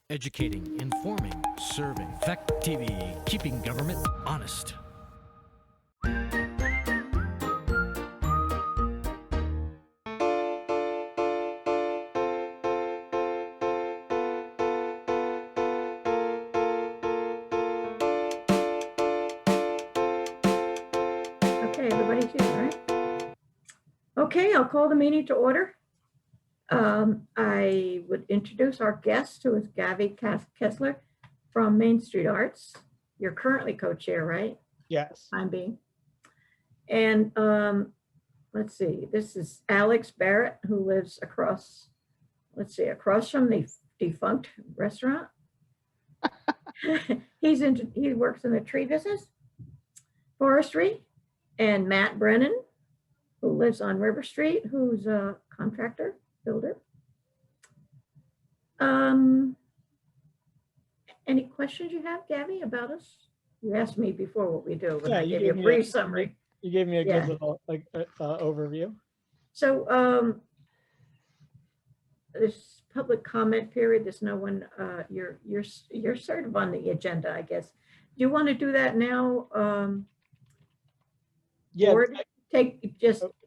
Educating, informing, serving. Fact TV, keeping government honest. Okay, everybody's here, right? Okay, I'll call the meeting to order. I would introduce our guest, who is Gavi Kessler from Main Street Arts. You're currently co-chair, right? Yes. Time being. And let's see, this is Alex Barrett, who lives across from the defunct restaurant. He works in the tree business, forestry, and Matt Brennan, who lives on River Street, who's a contractor, builder. Any questions you have, Gabby, about us? You asked me before what we do, but I gave you a brief summary. You gave me a Yeah. good little overview. So this public comment period, there's no one, you're sort of on the agenda, I guess. Do you want to do that now? Yeah. Or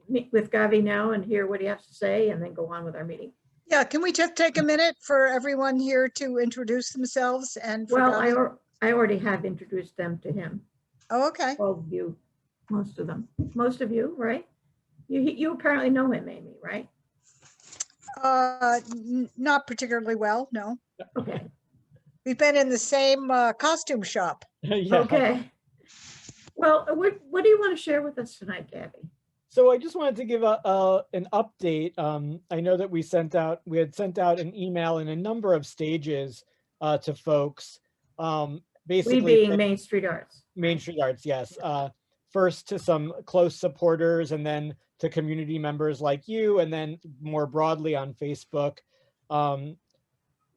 meet with Gavi now and hear what he has to say and then go on with our meeting? Yeah, can we just take a minute for everyone here to introduce themselves and for Well, Gavi? I already have introduced them to him. Oh, okay. All of you, most of them, most of you, right? You apparently know him, Amy, right? Not particularly well, no. Okay, We've been in the same costume shop. Yeah. okay. Well, what do you want to share with us tonight, Gabby? So I just wanted to give an update. I know that we had sent out an email in a number of stages to folks. Basically, We being Main Street Arts. Main Street Arts, yes. First to some close supporters, and then to community members like you, and then more broadly on Facebook.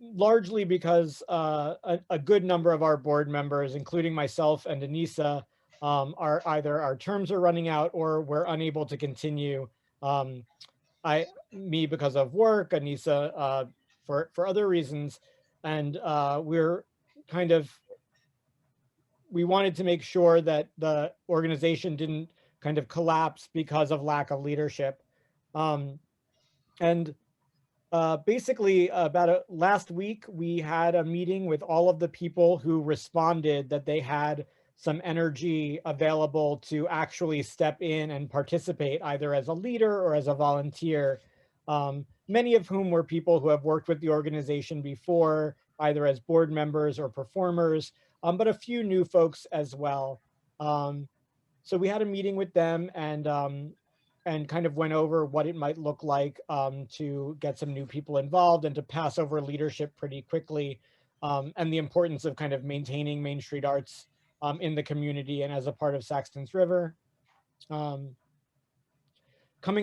Largely because a good number of our board members, including myself and Anissa, are either our terms are running out or we're unable to continue. Me because of work, Anissa for other reasons, and we wanted to make sure that the organization didn't kind of collapse because of lack of leadership. Basically, last week, we had a meeting with all of the people who responded that they had some energy available to actually step in and participate, either as a leader or as a volunteer. Many of whom were people who have worked with the organization before, either as board members or performers, but a few new folks as well. So we had a meeting with them and kind of went over what it might look like to get some new people involved and to pass over leadership pretty quickly, and the importance of kind of maintaining Main Street Arts in the community and as a part of Saxtons River. Coming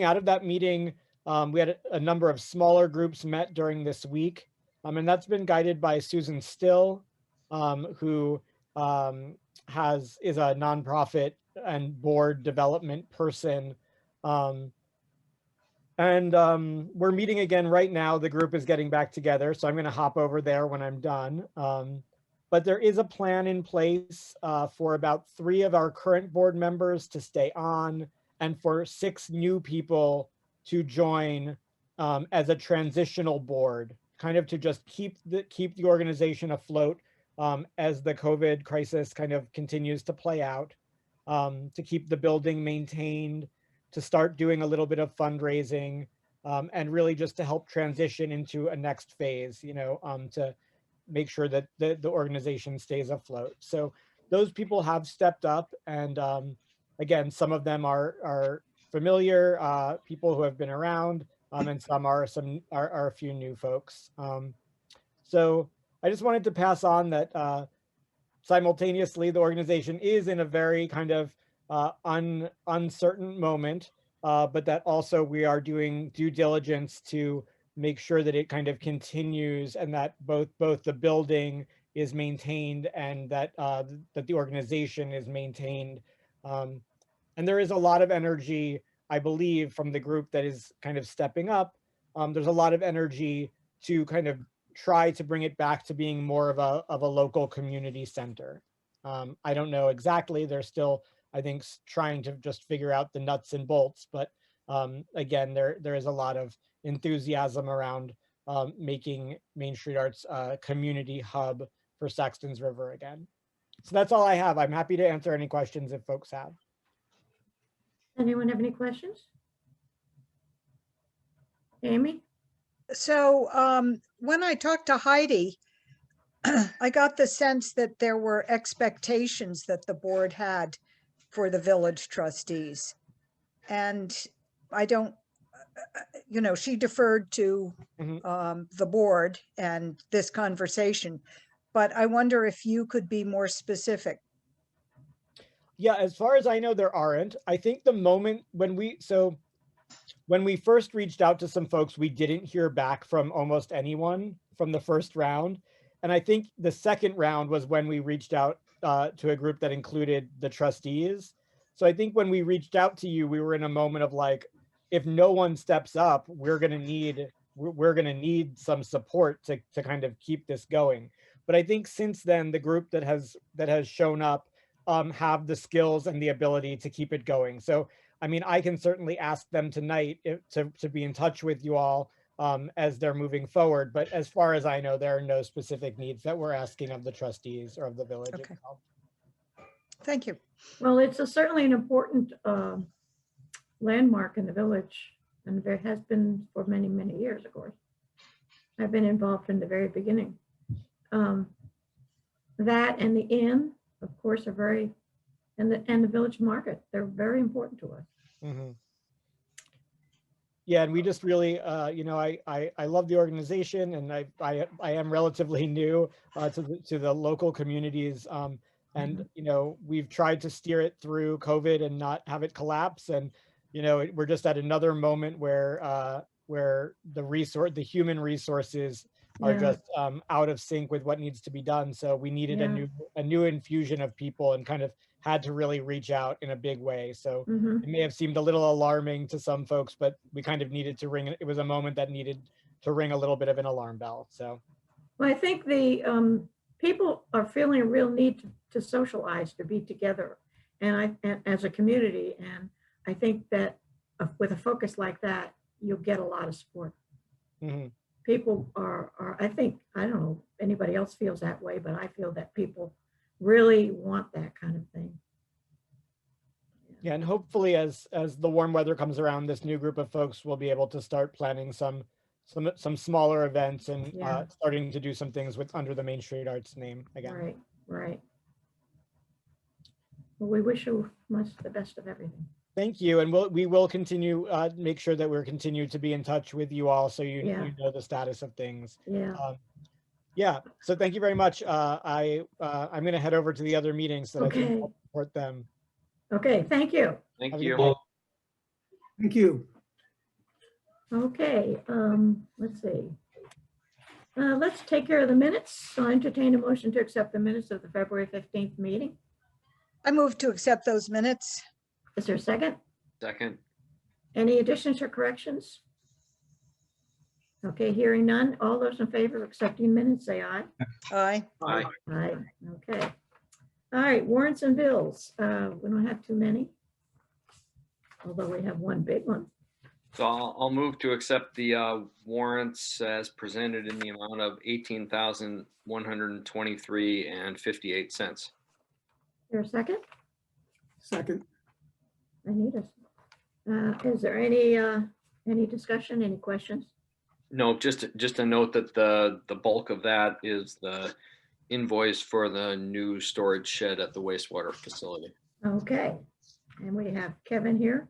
out of that meeting, we had a number of smaller groups met during this week, and that's been guided by Susan Still, who is a nonprofit and board development person. We're meeting again right now. The group is getting back together, so I'm going to hop over there when I'm done. But there is a plan in place for about 3 of our current board members to stay on, and for 6 new people to join as a transitional board, kind of to just keep the organization afloat as the COVID crisis kind of continues to play out, to keep the building maintained, to start doing a little bit of fundraising, and really just to help transition into a next phase, to make sure that the organization stays afloat. So those people have stepped up, and again, some of them are familiar people who have been around, and some are a few new folks. So I just wanted to pass on that simultaneously, the organization is in a very kind of uncertain moment, but that also we are doing due diligence to make sure that it kind of continues, and that both the building is maintained and that the organization is maintained. And there is a lot of energy, I believe, from the group that is kind of stepping up. There's a lot of energy to kind of try to bring it back to being more of a local community center. I don't know exactly. They're still, I think, trying to just figure out the nuts and bolts. But again, there is a lot of enthusiasm around making Main Street Arts a community hub for Saxtons River again. So that's all I have. I'm happy to answer any questions if folks have. Anyone have any questions? Amy? So when I talked to Heidi, I got the sense that there were expectations that the board had for the village trustees. And I don't, she deferred to the board and this conversation, but I wonder if you could be more specific. Yeah, as far as I know, there aren't. I think the moment when we first reached out to some folks, we didn't hear back from almost anyone from the first round. And I think the second round was when we reached out to a group that included the trustees. So I think when we reached out to you, we were in a moment of like, if no one steps up, we're gonna need some support to kind of keep this going. But I think since then, the group that has shown up have the skills and the ability to keep it going. So I mean, I can certainly ask them tonight to be in touch with you all as they're moving forward. But as far as I know, there are no specific needs that we're asking of the trustees or of the village Okay. itself. Thank you. Well, it's certainly an important landmark in the village, and there has been for many, many years, of course. I've been involved from the very beginning. That and the inn, of course, are very, and the village market, they're very important to us. Mm-hmm. Yeah, and we just really, I love the organization, and I am relatively new to the local communities, and we've tried to steer it through COVID and not have it collapse, and we're just at another moment where the human resources are just out of sync with what needs to be done. So we needed a new infusion of people, and kind of had to really reach out in a big way. So it may have seemed a little alarming to some folks, but we kind of needed to ring. It was a moment that needed to ring a little bit of an alarm bell. So, well, I think the people are feeling a real need to socialize, to be together, and as a community. And I think that with a focus like that, you'll get a lot of support. Mm-hmm. People are, I think, I don't know if anybody else feels that way, but I feel that people really want that kind of thing. Yeah, and hopefully as the warm weather comes around, this new group of folks will be able to start planning some smaller events and starting to do some things under the Main Street Arts name again. Right. Well, we wish you the best of everything. Thank you, and we will continue, make sure that we're continue to be in touch with you all, so you know the status of things. Yeah. So thank you very much. I'm going to head over to the other meetings that I can help support them. Okay, thank you. Thank you. Thank you. Okay, let's see. Let's take care of the minutes. I'll entertain a motion to accept the minutes of the February 15th meeting. I move to accept those minutes. Is there a second? Second. Any additions or corrections? Okay, hearing none. All those in favor of accepting minutes, say aye. Aye. Aye. Aye, okay. All right, warrants and bills. We don't have too many, although we have one big one. So I'll move to accept the warrants as presented in the amount of $18,123.58. Is there a second? Second. I need is there any discussion, any questions? No, just a note that the bulk of that is the invoice for the new storage shed at the wastewater facility. Okay, and we have Kevin here.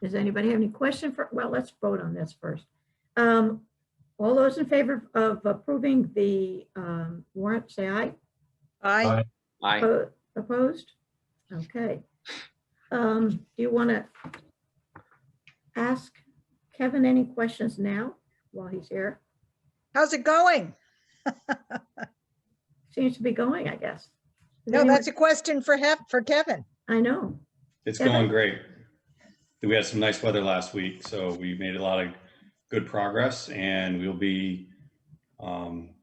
Does anybody have any question well, let's vote on this first. All those in favor of approving the warrant, say aye. Aye. Aye. Opposed? Okay. Do you want to ask Kevin any questions now while he's here? How's it going? Seems to be going, I guess. No, that's a question for Kevin. I know. It's going great. We had some nice weather last week, so we made a lot of good progress, and we'll be Looking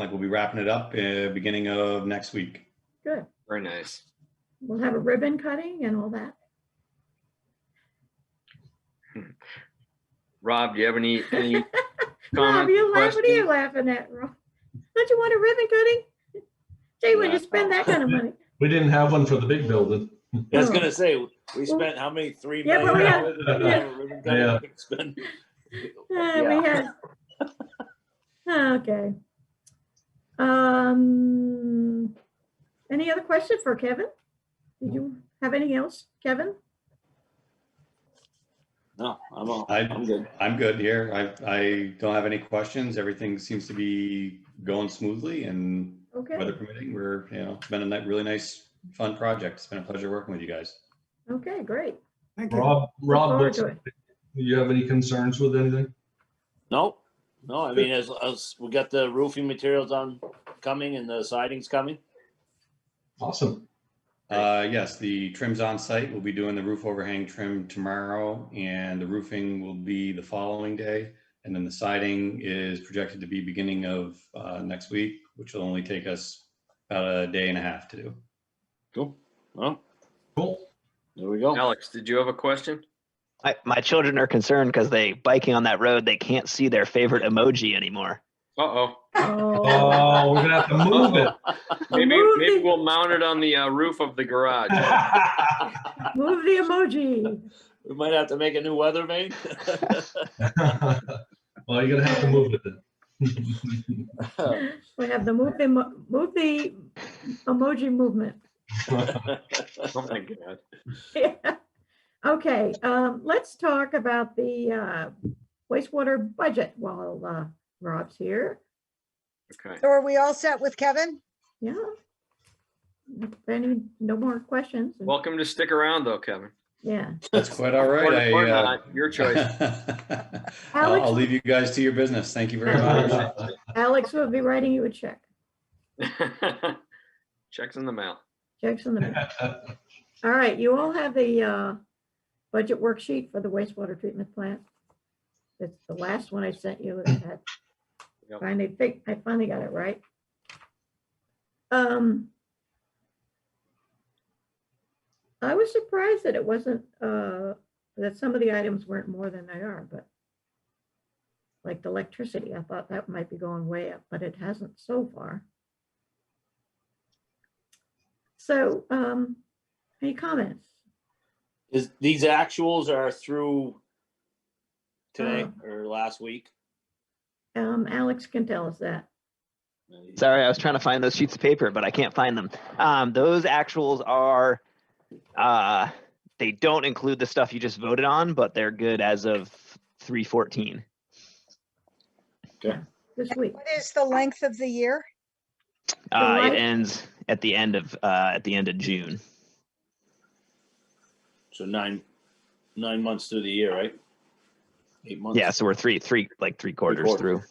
like we'll be wrapping it up beginning of next week. Good. Very nice. We'll have a ribbon cutting and all that. Rob, do you have any Rob, comments? you laugh. What are you questions? laughing at, Rob? Don't you want a ribbon cutting? Gee, when you spend that kind of money. We didn't have one for the big building. I was Oh. gonna say, we spent how many, $3 Yeah, but million? we had- to yeah. have a ribbon cutting? Yeah. We spent- We Yeah. had. Okay. Any other questions for Kevin? Did you have anything else, Kevin? No, I'm good. I'm good here. I don't have any questions. Everything seems to be going smoothly, and Okay, weather permitting, it's been a really nice, fun project. It's been a pleasure working with you guys. okay, great. Thank you. Rob, forward to it. do you have any concerns with anything? No, I mean, as we got the roofing materials coming and the siding's coming. Awesome. Yes, the trim's on site. We'll be doing the roof overhang trim tomorrow, and the roofing will be the following day. And then the siding is projected to be beginning of next week, which will only take us about a day and a half to do. Cool. Well, Cool. there we go. Alex, did you have a question? My children are concerned because they biking on that road, they can't see their favorite emoji anymore. Uh-oh. Oh, Oh, we're gonna have to move it. Maybe Moving. we'll mount it on the roof of the garage. move the emoji. We might have to make a new weather vane. Well, you're gonna have to move it then. We have the move the emoji movement. Oh my God. Yeah. Okay, let's talk about the wastewater budget while Rob's here. Okay. So are we all set with Kevin? Yeah. If no more questions. Welcome to stick around though, Kevin. Yeah. That's quite all right. Or not, your choice. I'll leave you guys to your business. Thank you very much. Alex will be writing you a check. Checks in the mail. Checks in the mail. All right, you all have the budget worksheet for the wastewater treatment plant. It's the last one I sent you. That had Yep. I finally got it right. I was surprised that it wasn't that some of the items weren't more than they are, but like the electricity, I thought that might be going way up, but it hasn't so far. So, any comments? These actuals are through today or last week? Alex can tell us that. Sorry, I was trying to find those sheets of paper, but I can't find them. Those actuals are, they don't include the stuff you just voted on, but they're good as of 3/14. Okay. This week. What is the length of the year? July? It ends at the end of June. So nine months through the year, right? 8 months. Yeah, so we're three quarters quarters. through.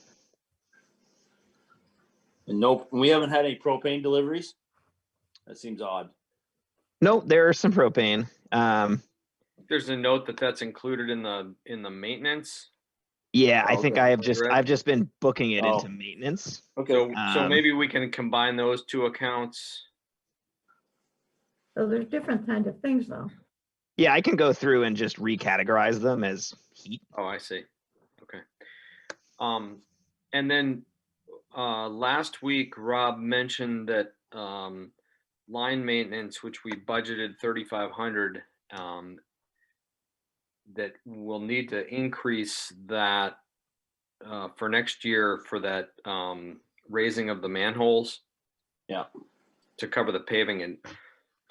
And nope, we haven't had any propane deliveries. That seems odd. Nope, there are some propane. There's a note that's included in the maintenance. Yeah, I Oh, think okay. I've just been booking it Oh. into maintenance. Okay. So maybe we can combine those two accounts. So there's different kinds of things though. Yeah, I can go through and just recategorize them as heat. Oh, I see. Okay. And then last week, Rob mentioned that line maintenance, which we budgeted 3,500, that we'll need to increase that for next year for that raising of the manholes. Yeah. To cover the paving. And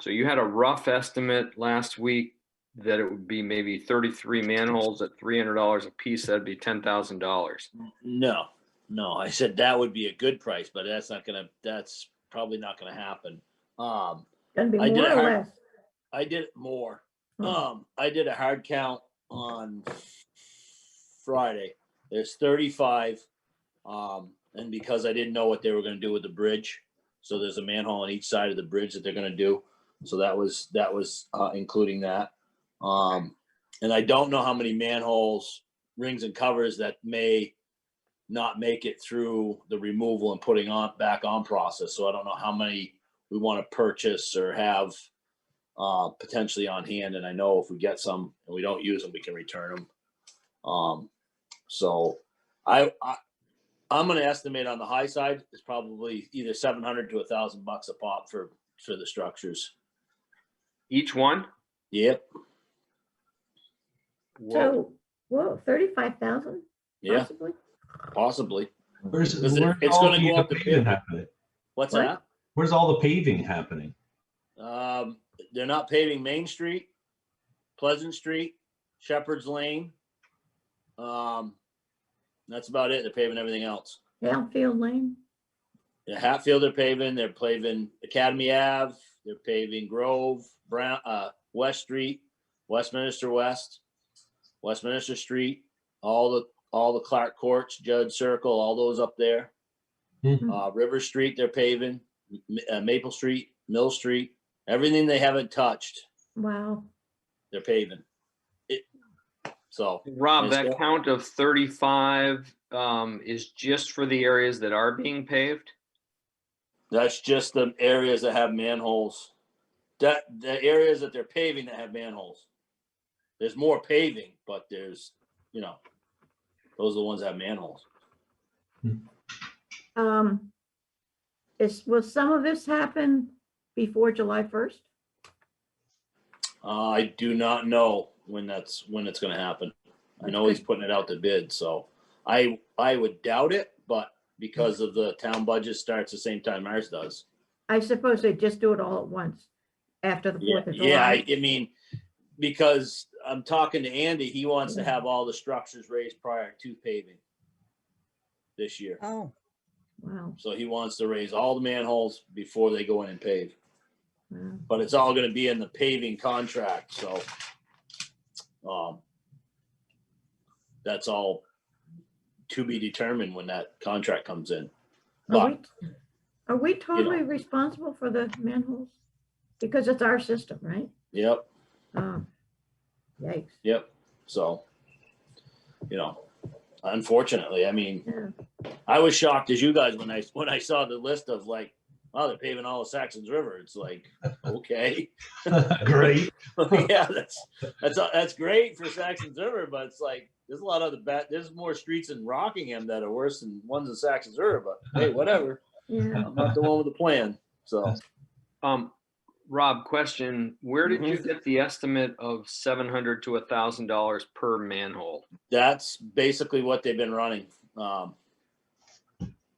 so you had a rough estimate last week that it would be maybe 33 manholes at $300 a piece. That'd be $10,000. No, I said that would be a good price, but that's probably not gonna happen. Gonna be I did more a or hard- less. I did more. Oh. I did a hard count on Friday. There's 35. And because I didn't know what they were gonna do with the bridge, so there's a manhole on each side of the bridge that they're gonna do. So that was including that. And I don't know how many manholes, rings and covers that may not make it through the removal and putting on back on process. So I don't know how many we want to purchase or have potentially on hand. And I know if we get some and we don't use them, we can return them. So I'm going to estimate on the high side is probably either $700 to $1,000 a pop for the structures. Each one? Yep. So, whoa, 35,000 Yeah, possibly? possibly. Where's, Because where's it's all going to go up the paving bid. happening? What's What? that? Where's all the paving happening? They're not paving Main Street, Pleasant Street, Shepherd's Lane. That's about it. They're paving everything else. Downfield Lane? Yeah, Hatfield they're paving Academy Ave, they're paving Grove, Brown, West Street, Westminster West, Westminster Street, all the Clark Courts, Judd Circle, all those up there. River Street they're paving, Maple Street, Mill Street, everything they haven't touched, Wow. they're paving. So Rob, Yes, that sir. count of 35 is just for the areas that are being paved? that's just the areas that have manholes. The areas that they're paving that have manholes. There's more paving, but there's, those are the ones that have manholes. Will some of this happen before July 1st? I do not know when it's going to happen. I know he's putting it out to bid, so I would doubt it, but because of the town budget starts the same time ours does. I suppose they just do it all at once after the 4th of July. Yeah. I mean, because I'm talking to Andy, he wants to have all the structures raised prior to paving this year. Oh, Wow. So he wants to raise all the manholes before they go in and pave. Wow. But it's all going to be in the paving contract, so that's all to be determined when that contract comes in. Are we totally responsible for the manholes? Because it's our system, right? Yep, Yikes. yep. So, unfortunately, I mean, Yeah. I was shocked as you guys when I saw the list of like, oh, they're paving all of Saxtons River. It's like, okay. Great. Yeah, that's great for Saxtons River, but it's like there's a lot of there's more streets in Rockingham that are worse than ones in Saxtons River, but hey, whatever. Yeah. I'm not the one with the plan. So Rob, question, where did you Mhm. get the estimate of $700 to $1,000 per manhole? that's basically what they've been running.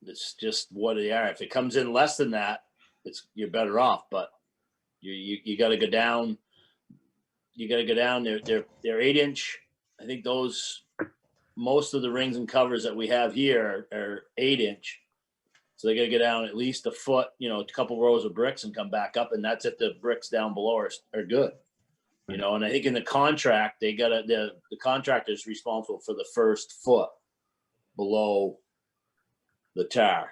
It's just what they are. If it comes in less than that, you're better off, but you got to go down. You got to go down. They're 8-inch. I think most of the rings and covers that we have here are 8-inch. So they got to get down at least a foot, a couple rows of bricks and come back up. And that's if the bricks down below are good, and I think in the contract, the contractor is responsible for the first foot below the tar,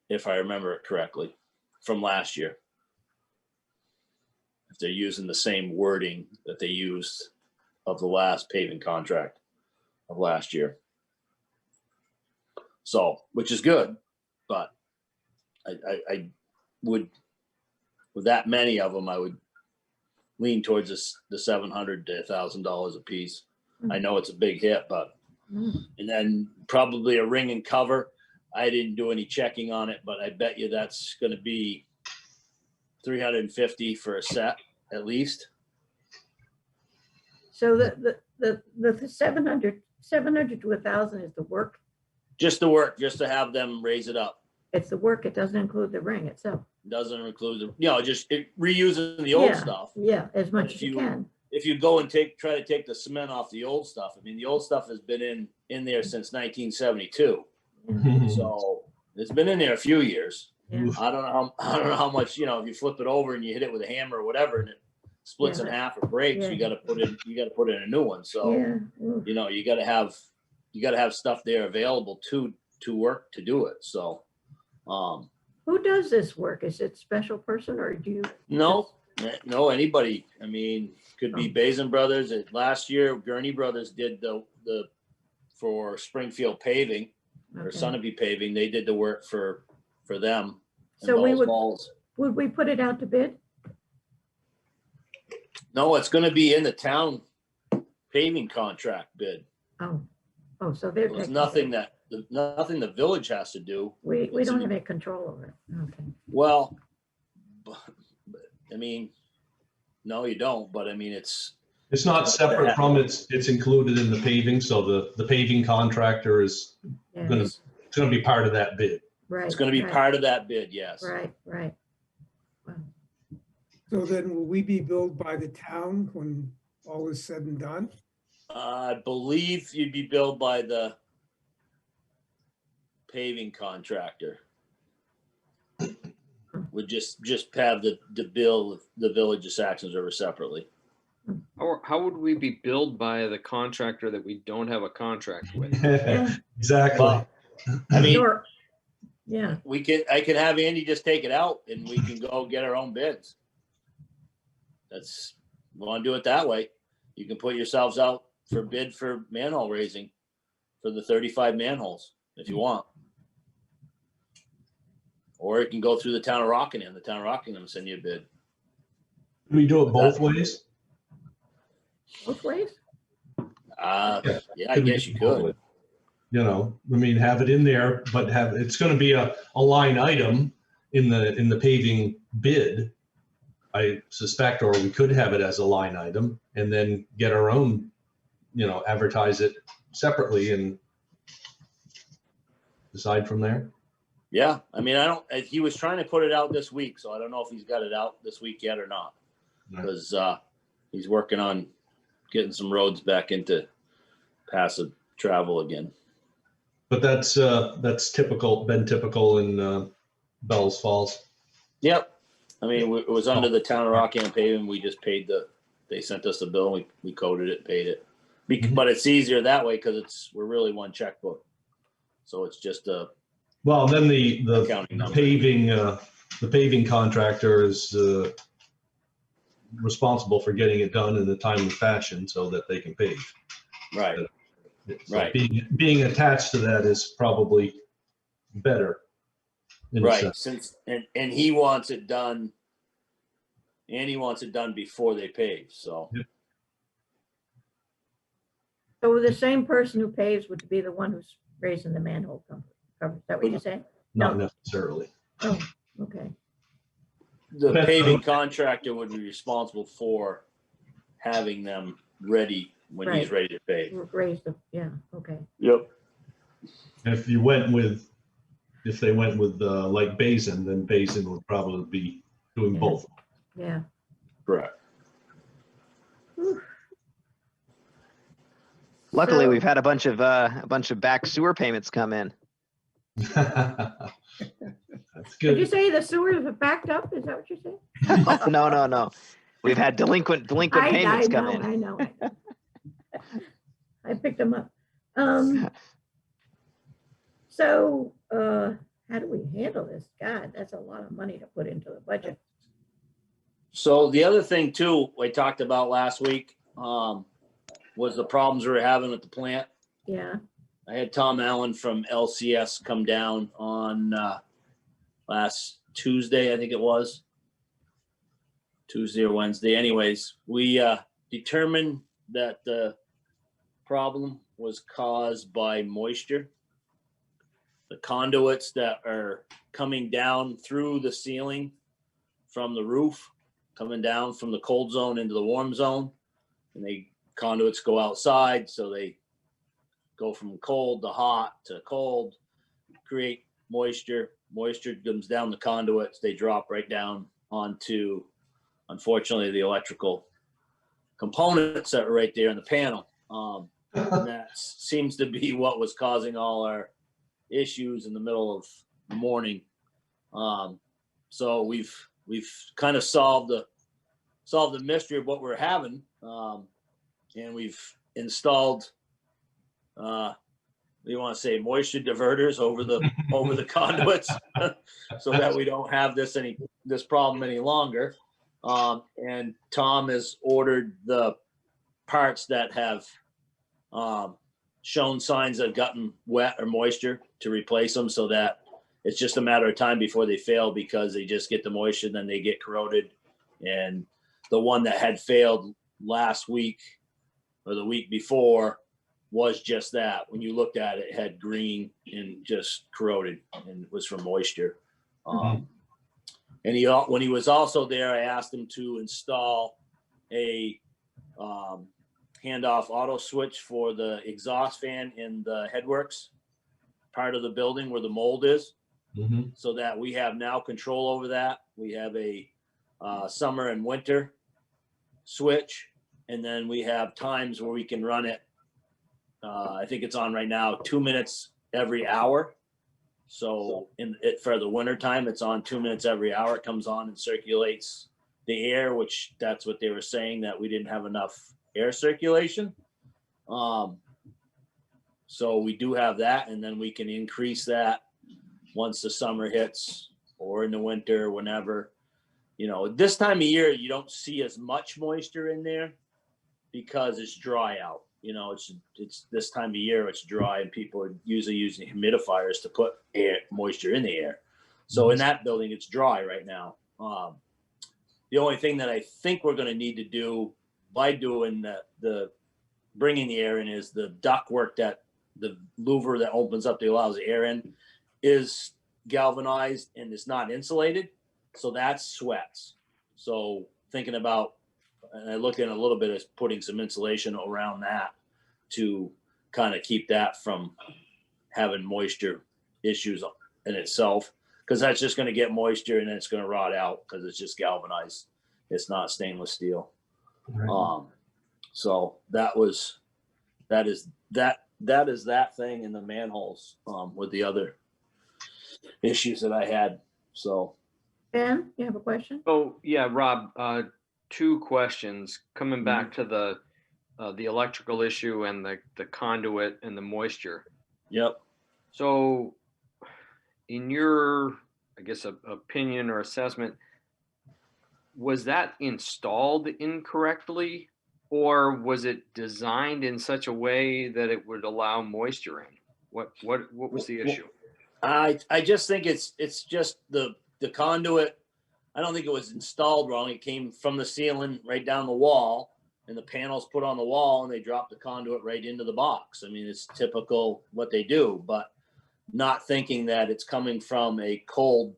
if I remember it correctly from last year. If they're using the same wording that they used of the last paving contract of last year. So, which is good, but I would, with that many of them, I would lean towards the $700 to $1,000 a piece. I know it's a big hit, but, and then probably a ring and cover. I didn't do any checking on it, but I bet you that's going to be $350 for a set at least. So the 700 to 1,000 is the work. Just the work, just to have them raise it up. It's the work. It doesn't include the ring itself. Doesn't include just reusing the old Yeah, stuff. Yeah, as much If as you you- can. If you go and try to take the cement off the old stuff, I mean, the old stuff has been in there since 1972. So it's been in there a few years. Yeah. I don't know how much, if you flip it over and you hit it with a hammer or whatever and it splits in Yeah. half or breaks, Yeah. you got to put in a new one. So, Yeah. Oof. you got to have stuff there available to work to do it. So, Who does this work? Is it special person or do you? no, anybody. I mean, could be Bazin Brothers. Last year, Gurney Brothers did the for Springfield paving. or Okay. Sunapee Paving. They did the work for them. and So we Bell's would- Falls. Would we put it out to bid? No, it's gonna be in the town paving contract bid. Oh, so they're There's taking. nothing nothing the village has to do. We it's don't in- have any control over it. Okay. Well, I mean, no, you don't, but I mean, it's not separate from, it's included in the paving, so the paving contractor is Yeah, gonna, it's gonna be part of that bid. right. it's gonna be right, part of that bid, yes. Right, right. Wow. So then will we be billed by the town when all is said and done? I believe you'd be billed by the paving contractor. Would just have the bill the village of Saxons River separately. Or how would we be billed by the contractor that we don't have a contract with? Exactly. Well, I mean, Sure. Yeah, I could have Andy just take it out and we can go get our own bids. We want to do it that way. You can put yourselves out for bid for manhole raising for the 35 manholes if you want. Or it can go through the town of Rockingham. The town of Rockingham will send you a bid. Can we do it both ways? both ways? Yeah, I Could we guess do you both could. ways? You know, I mean, have it in there, but it's gonna be a line item in the paving bid, I suspect, or we could have it as a line item and then get our own, advertise it separately and decide from there. Yeah, I mean, he was trying to put it out this week, so I don't know if he's got it out this week yet or not. Right. Because he's working on getting some roads back into passive travel again. But that's been typical in Bell's Falls. Yep. I mean, it was under the town of Rockingham paving. We just paid they sent us a bill, and we coded it, paid it. But it's easier that way because we're really one checkbook. So it's just a Well, then the accounting number. paving contractor is responsible for getting it done in a timely fashion so that they can pave. Right. So Right. Being attached to that is probably better. in a Right. sense. And he wants it done. And he wants it done before they pave. So So the same person who paves would be the one who's raising the manhole cover. Is that what you're saying? Not No. necessarily. Oh, okay. the Depends paving on- contractor would be responsible for having them ready when he's Right. ready to pave. Raise the, yeah, okay. Yep. If they went with like Basin, then Basin would probably be doing Yeah. both. Yeah. Correct. Whew. Luckily, So- we've had a bunch of back sewer payments come in. That's Did you good. say the sewers are backed up? Is that what you said? Oh, no. We've had delinquent payments come in. I know. I picked them up. So, how do we handle this? God, that's a lot of money to put into the budget. So the other thing too, we talked about last week, was the problems we were having at the plant. Yeah, I had Tom Allen from LCS come down on last Tuesday, I think it was. Tuesday or Wednesday. Anyways, we determined that the problem was caused by moisture. The conduits that are coming down through the ceiling from the roof, coming down from the cold zone into the warm zone, and conduits go outside, so they go from cold to hot to cold, create moisture. Moisture comes down the conduits, they drop right down onto, unfortunately, the electrical components that are right there in the panel. And that seems to be what was causing all our issues in the middle of the morning. So we've kind of solved the mystery of what we're having, and we've installed we want to say moisture diverters over the conduits so that we don't have this problem any longer. And Tom has ordered the parts that have shown signs that have gotten wet or moisture. to replace them, so that it's just a matter of time before they fail, because they just get the moisture, then they get corroded. And the one that had failed last week or the week before was just that. When you looked at it, it had green and just corroded, and it was from moisture. And when he was also there, I asked him to install a handoff auto switch for the exhaust fan in the headworks part of the building where the mold is, so that we have now control over that. We have a summer and winter switch, and then we have times where we can run it. I think it's on right now, 2 minutes every hour. So for the winter time, it's on 2 minutes every hour. It comes on and circulates the air, which that's what they were saying, that we didn't have enough air circulation. So we do have that, and then we can increase that once the summer hits or in the winter, whenever. You know, this time of year, you don't see as much moisture in there because it's dry out. You know, it's this time of year, it's dry, and people are usually using humidifiers to put moisture in the air. So in that building, it's dry right now. The only thing that I think we're going to need to do by doing the bringing the air in is the ductwork, that the louver that opens up that allows the air in is galvanized and it's not insulated. So that sweats. So thinking about, and I looked in a little bit of putting some insulation around that to kind of keep that from having moisture issues in itself, because that's just going to get moisture and then it's going to rot out because it's just galvanized. It's not stainless steel. Right. So that is that thing in the manholes with the other issues that I had. So Ben, you have a question? Oh, yeah, Rob, two questions coming back to the electrical issue and the conduit and the moisture. Yep. So in your, I guess, opinion or assessment, was that installed incorrectly, or was it designed in such a way that it would allow moisture in? What was the issue? I just think it's just the conduit. I don't think it was installed wrong. It came from the ceiling right down the wall, and the panels put on the wall, and they dropped the conduit right into the box. I mean, it's typical what they do, but not thinking that it's coming from a cold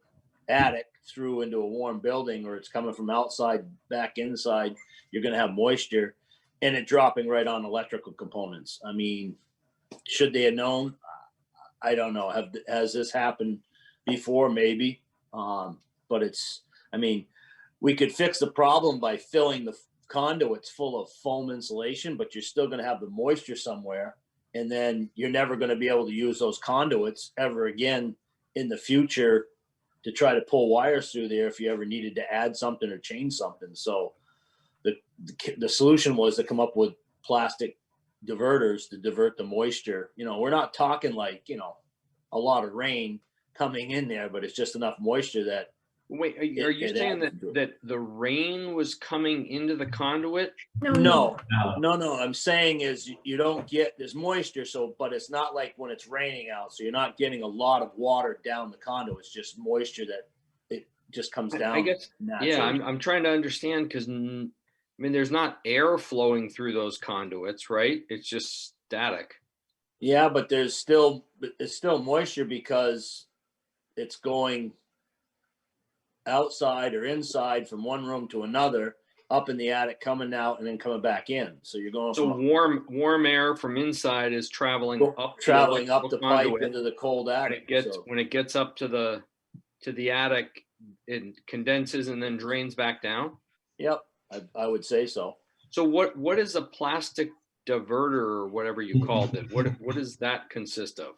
attic through into a warm building, or it's coming from outside back inside. You're going to have moisture and it dropping right on electrical components. I mean, should they have known? I don't know. Has this happened before? Maybe. But I mean, we could fix the problem by filling the conduits full of foam insulation, but you're still going to have the moisture somewhere. And then you're never going to be able to use those conduits ever again in the future to try to pull wires through there if you ever needed to add something or change something. So the solution was to come up with plastic diverters to divert the moisture. You know, we're not talking like, you know, a lot of rain coming in there, but it's just enough moisture that. Wait, are you saying that the rain was coming into the conduit? No. I'm saying is you don't get, there's moisture, but it's not like when it's raining out. So you're not getting a lot of water down the conduit. It's just moisture that it just comes down. I guess, naturally. Yeah, I'm trying to understand, because I mean, there's not air flowing through those conduits, right? It's just static. Yeah, but it's still moisture because it's going outside or inside from one room to another, up in the attic, coming out and then coming back in. So you're going. So warm air from inside is traveling up the pipe into the cold attic. When it gets up to the attic, it condenses and then drains back down. Yep, I would say so. So what is a plastic diverter or whatever you called it? What does that consist of?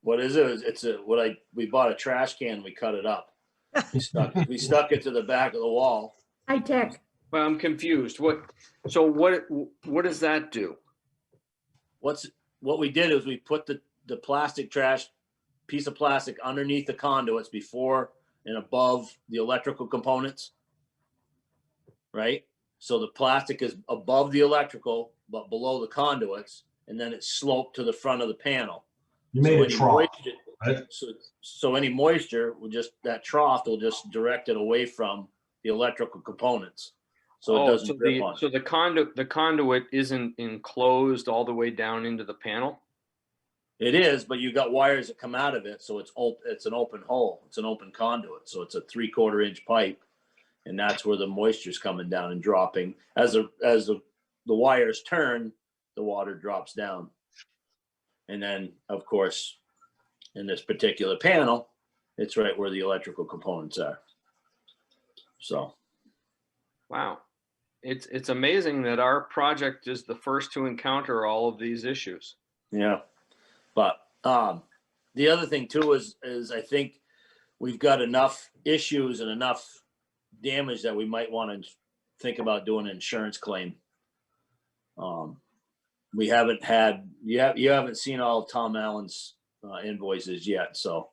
What is it? It's we bought a trash can. We cut it up. We stuck it to the back of the wall. High tech. Well, I'm confused. What does that do? What we did is we put the plastic piece of plastic underneath the conduits before and above the electrical components. Right? So the plastic is above the electrical, but below the conduits, and then it's sloped to the front of the panel. You made a trough. Right. So any moisture will just, that trough will just direct it away from the electrical components. So it Oh, doesn't so drip on. the conduit isn't enclosed all the way down into the panel? It is, but you got wires that come out of it, so it's an open hole. It's an open conduit, so it's a 3/4 inch pipe, and that's where the moisture's coming down and dropping. As the wires turn, the water drops down, and then of course, in this particular panel, it's right where the electrical components are. So, Wow. It's amazing that our project is the first to encounter all of these issues. yeah. But the other thing too is I think we've got enough issues and enough damage that we might want to think about doing an insurance claim. We haven't had, you haven't seen all of Tom Allen's invoices yet, so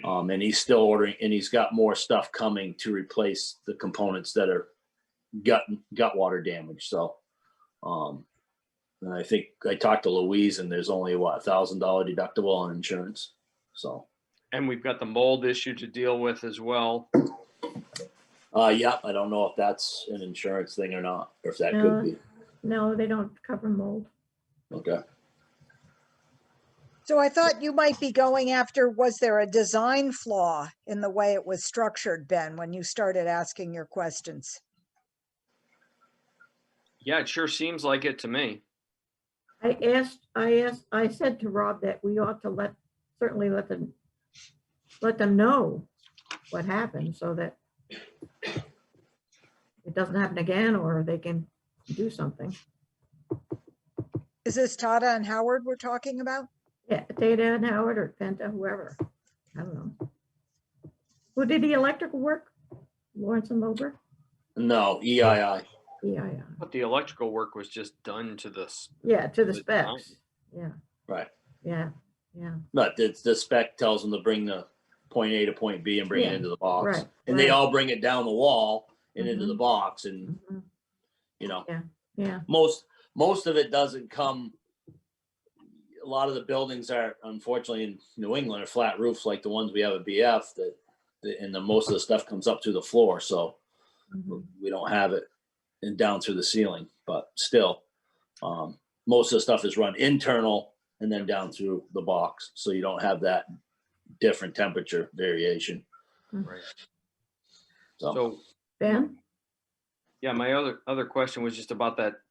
and he's still ordering, and he's got more stuff coming to replace the components that are gut water damage. So and I think I talked to Louise, and there's only what, $1,000 deductible on insurance. So And we've got the mold issue to deal with as well. yeah, I don't know if that's an insurance thing or not, or if that could be. No, they don't cover mold. Okay. So I thought you might be going after, was there a design flaw in the way it was structured, Ben, when you started asking your questions? Yeah, it sure seems like it to me. I said to Rob that we ought to certainly let them know what happened so that it doesn't happen again, or they can do something. Is this Tata and Howard we're talking about? Yeah, Data and Howard or Penta, whoever. I don't know. Who did the electrical work? Lawrence and Lober? No, EII. Yeah. But the electrical work was just done to this. Yeah, to the The design. specs. Yeah, Right. yeah. But the spec tells them to bring the point A to point B and bring it Yeah, into the box. right, And they right. all bring it down the wall and into the Mhm. box. And, Mhm. you know, Yeah, most of it doesn't come. A lot of the buildings are, unfortunately, in New England are flat roofs like the ones we have at BF, and most of the stuff comes up through the floor. So Mhm. we don't have it and down through the ceiling, but still, most of the stuff is run internal and then down through the box. So you don't have that different temperature variation. Right. So, So Ben? yeah, my other question was just about that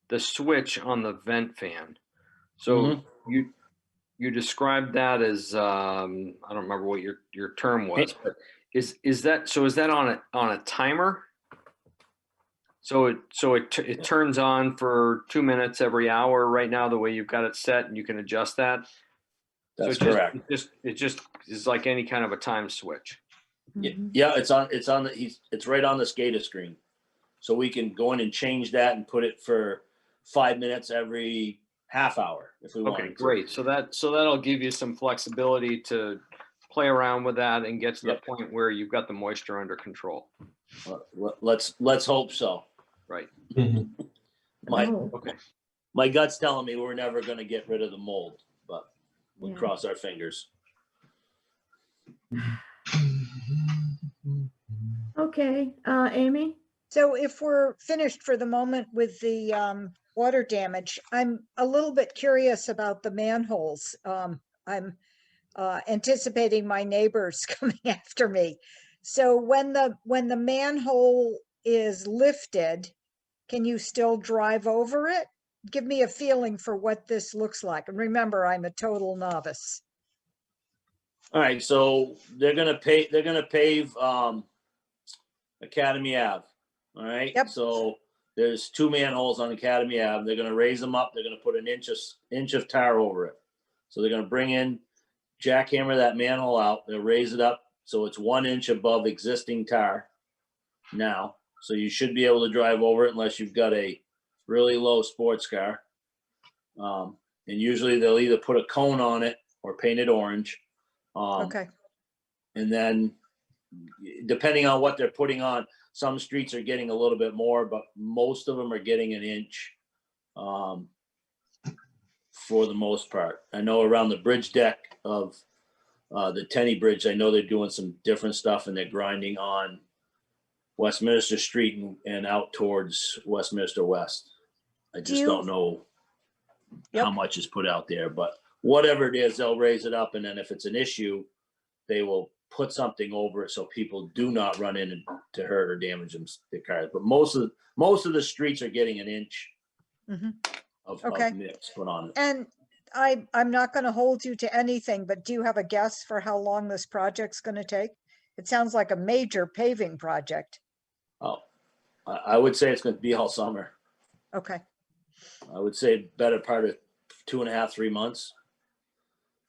the switch on the vent fan. So you described that as I don't remember what your term was, but is that on a timer? So it turns on for 2 minutes every hour right now, the way you've got it set, and you can adjust that. that's So correct. it just is like any kind of a time switch. Mhm. Yeah, it's on it's right on the SCADA screen. So we can go in and change that and put it for 5 minutes every half hour if we want. Okay, great. So that'll give you some flexibility to play around with that and get to the Yep. point where you've got the moisture under control. Let's hope so. Right. Mhm. Oh, Okay. My gut's telling me we're never going to get rid of the mold, but we Yeah. cross our fingers. okay. Amy? So if we're finished for the moment with the water damage, I'm a little bit curious about the manholes. I'm anticipating my neighbors coming after me. So when the manhole is lifted, can you still drive over it? Give me a feeling for what this looks like. And remember, I'm a total novice. All right, so they're gonna pave Academy Ave. All right. Yep. So there's 2 manholes on Academy Ave. They're gonna raise them up. They're gonna put an inch of tar over it. So they're gonna bring in, jackhammer that manhole out. They'll raise it up so it's 1 inch above existing tar now. So you should be able to drive over it unless you've got a really low sports car. And usually they'll either put a cone on it or paint it orange. Okay. And then depending on what they're putting on, some streets are getting a little bit more, but most of them are getting an inch. for the most part. I know around the bridge deck of the Tenny Bridge, I know they're doing some different stuff and they're grinding on Westminster Street and out towards Westminster West. I Do just you- don't know Yep. how much is put out there, but whatever it is, they'll raise it up, and then if it's an issue, they will put something over it so people do not run in to hurt or damage their cars. But most of the streets are getting an inch Mhm. of Okay. mix put on it. And I'm not going to hold you to anything, but do you have a guess for how long this project's going to take? It sounds like a major paving project. Oh, I would say it's going to be all summer. Okay, I would say better part of 2.5, 3 months.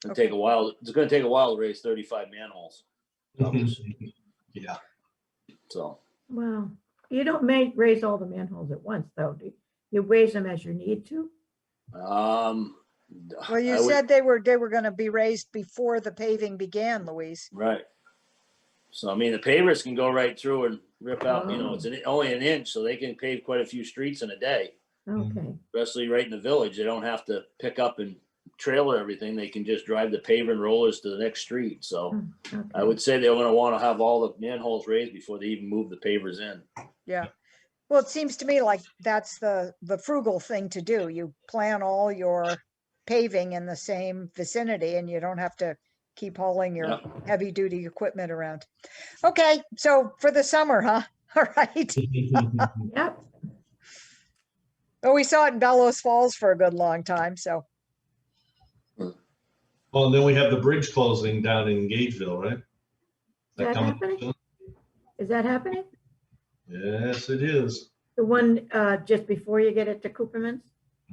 It'll Okay. take a while. It's going to take a while to raise 35 manholes. Yeah. So Well, you don't raise all the manholes at once, though. Do you raise them as you need to? well, you I would- said they were going to be raised before the paving began, Louise. right. So I mean, the pavers can go right through and rip out. You know, it's only an inch, so they can pave quite a few streets in a day. Okay, Especially right in the village, they don't have to pick up and trailer everything. They can just drive the paver and rollers to the next street. So I okay. would say they're going to want to have all the manholes raised before they even move the pavers in. Yeah. Well, it seems to me like that's the frugal thing to do. You plan all your paving in the same vicinity and you don't have to keep hauling your heavy duty equipment around. Okay, so for the summer, huh? All right. Yep, Well, we saw it in Bellows Falls for a good long time, so. Well, and then we have the bridge closing down in Gageville, right? that coming happening? soon? Is that happening? Yes, it is. The one just before you get it to Cooperman's?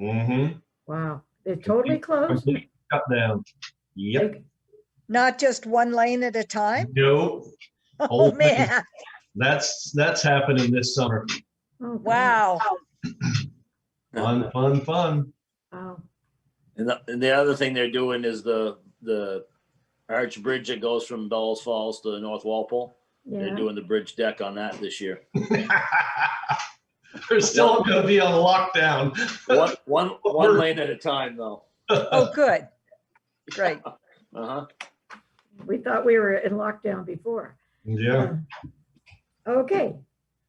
Mm-hmm. Wow, they're totally closed? Complete shut down. Yep. Not just one lane at a time? No, Oh, Whole thing. man. that's happening this summer. Oh, God. Wow. Fun, fun, fun. Wow. And the other thing they're doing is the arch bridge that goes from Bellows Falls to North Walpole. They're Yeah, doing the bridge deck on that this year. They're still going to be on lockdown. One lane at a time, though. Oh, good. Great. Uh-huh. we thought we were in lockdown before. Yeah. Okay,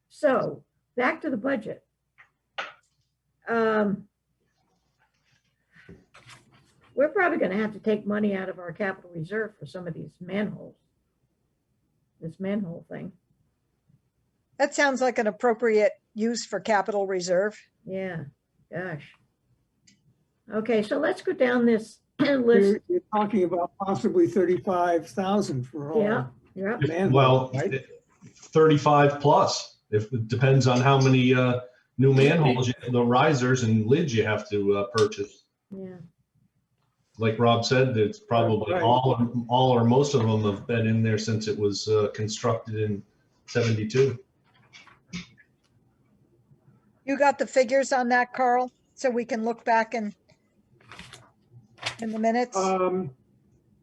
so back to the budget. We're probably gonna have to take money out of our capital reserve for some of these manholes. This manhole thing, That sounds like an appropriate use for capital reserve. yeah, gosh. Okay, so let's go down this list. You're talking about possibly 35,000 for Yeah, all yeah, manholes, Well, right? 35 plus. If it depends on how many new manholes, the risers and lids you have to purchase. yeah. Like Rob said, it's probably Right. all or most of them have been in there since it was constructed in 72. You got the figures on that, Carl? So we can look back in the minutes?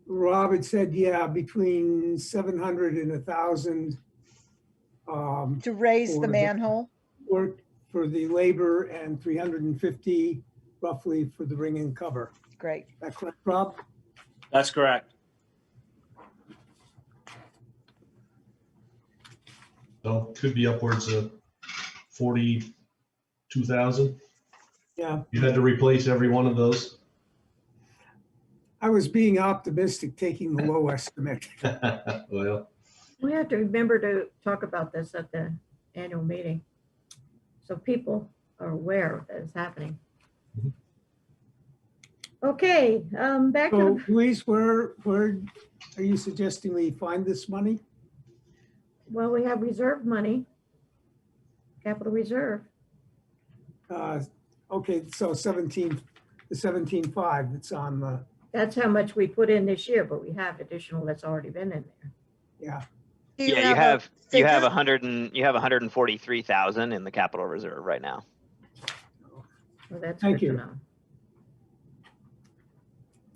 Rob had said, yeah, between 700 and 1,000 To raise for the the- manhole? work for the labor and 350 roughly for the ring and cover. Great. Is that correct, Rob? That's correct. So could be upwards of 42,000. Yeah, You had to replace every one of those. I was being optimistic, taking the low estimate. Well, We have to remember to talk about this at the annual meeting. So people are aware that it's happening. Okay, back So to, Luis, where are you suggesting we find this money? well, we have reserve money, capital reserve. Okay, so the 17.5 that's on the, That's how much we put in this year, but we have additional that's already been in there. yeah. Do Yeah, a you have figure? 143,000 in the capital reserve right now. Well, that's Thank good to you. know.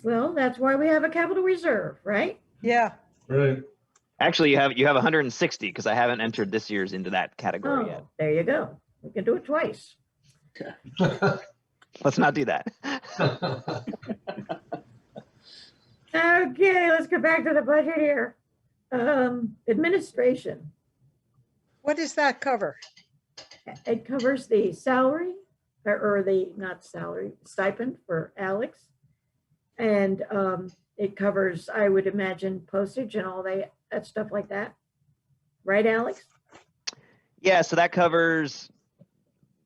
Well, that's why we have a capital reserve, right? Yeah. right. Actually, you have 160 because I haven't entered this year's into that category yet. Oh, there you go. We can do it twice. Let's not do that. Okay, let's go back to the budget here. Administration, What does that cover? it covers the salary or the, not salary, stipend for Alex. And it covers, I would imagine, postage and all that stuff like that. Right, Alex? Yeah, so that covers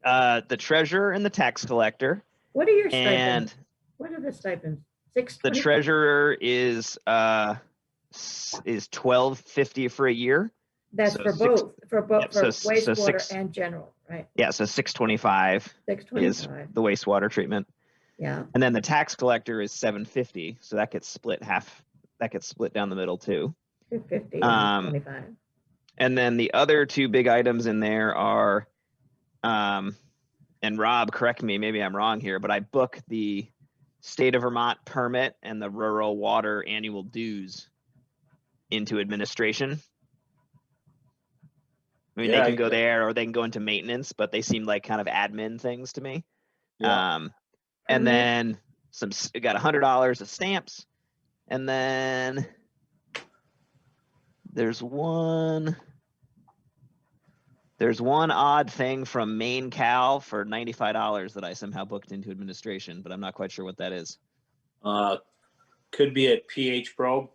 the treasurer and the tax collector. What are your And stipends? What are the stipends? the 620? treasurer is $12.50 for a year. That's so for six- both, for so wastewater six- and general, right? Yeah, so $6.25 is 625, the wastewater treatment. yeah. And then the tax collector is $7.50. So that gets split down the middle too. 250 Um, and 25. And then the other two big items in there are, and Rob, correct me, maybe I'm wrong here, but I book the state of Vermont permit and the rural water annual dues into administration. I mean, Yeah, they can go there or they can go into maintenance, but they seem like kind of admin things to me. Yeah. And Permit. then we got $100 of stamps. And then there's one odd thing from Maine Cal for $95 that I somehow booked into administration, but I'm not quite sure what that is. Could be a pH probe.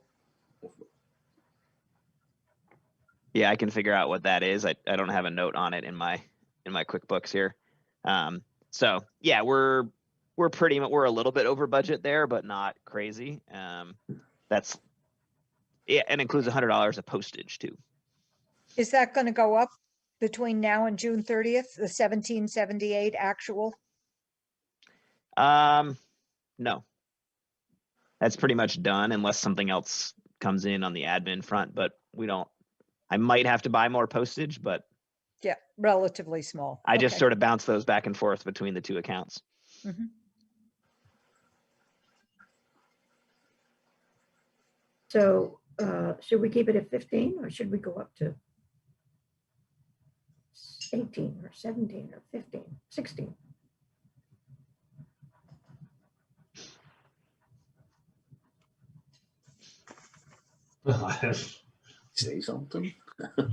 Yeah, I can figure out what that is. I don't have a note on it in my QuickBooks here. So yeah, we're a little bit over budget there, but not crazy. That's yeah, and includes $100 of postage too. Is that going to go up between now and June 30th, the 1778 actual? No, that's pretty much done unless something else comes in on the admin front, but we don't. I might have to buy more postage, but Yeah, relatively small. I just Okay. sort of bounce those back and forth between the two accounts. Mhm. So should we keep it at 15 or should we go up to 18 or 17 or 15, 16? Say something.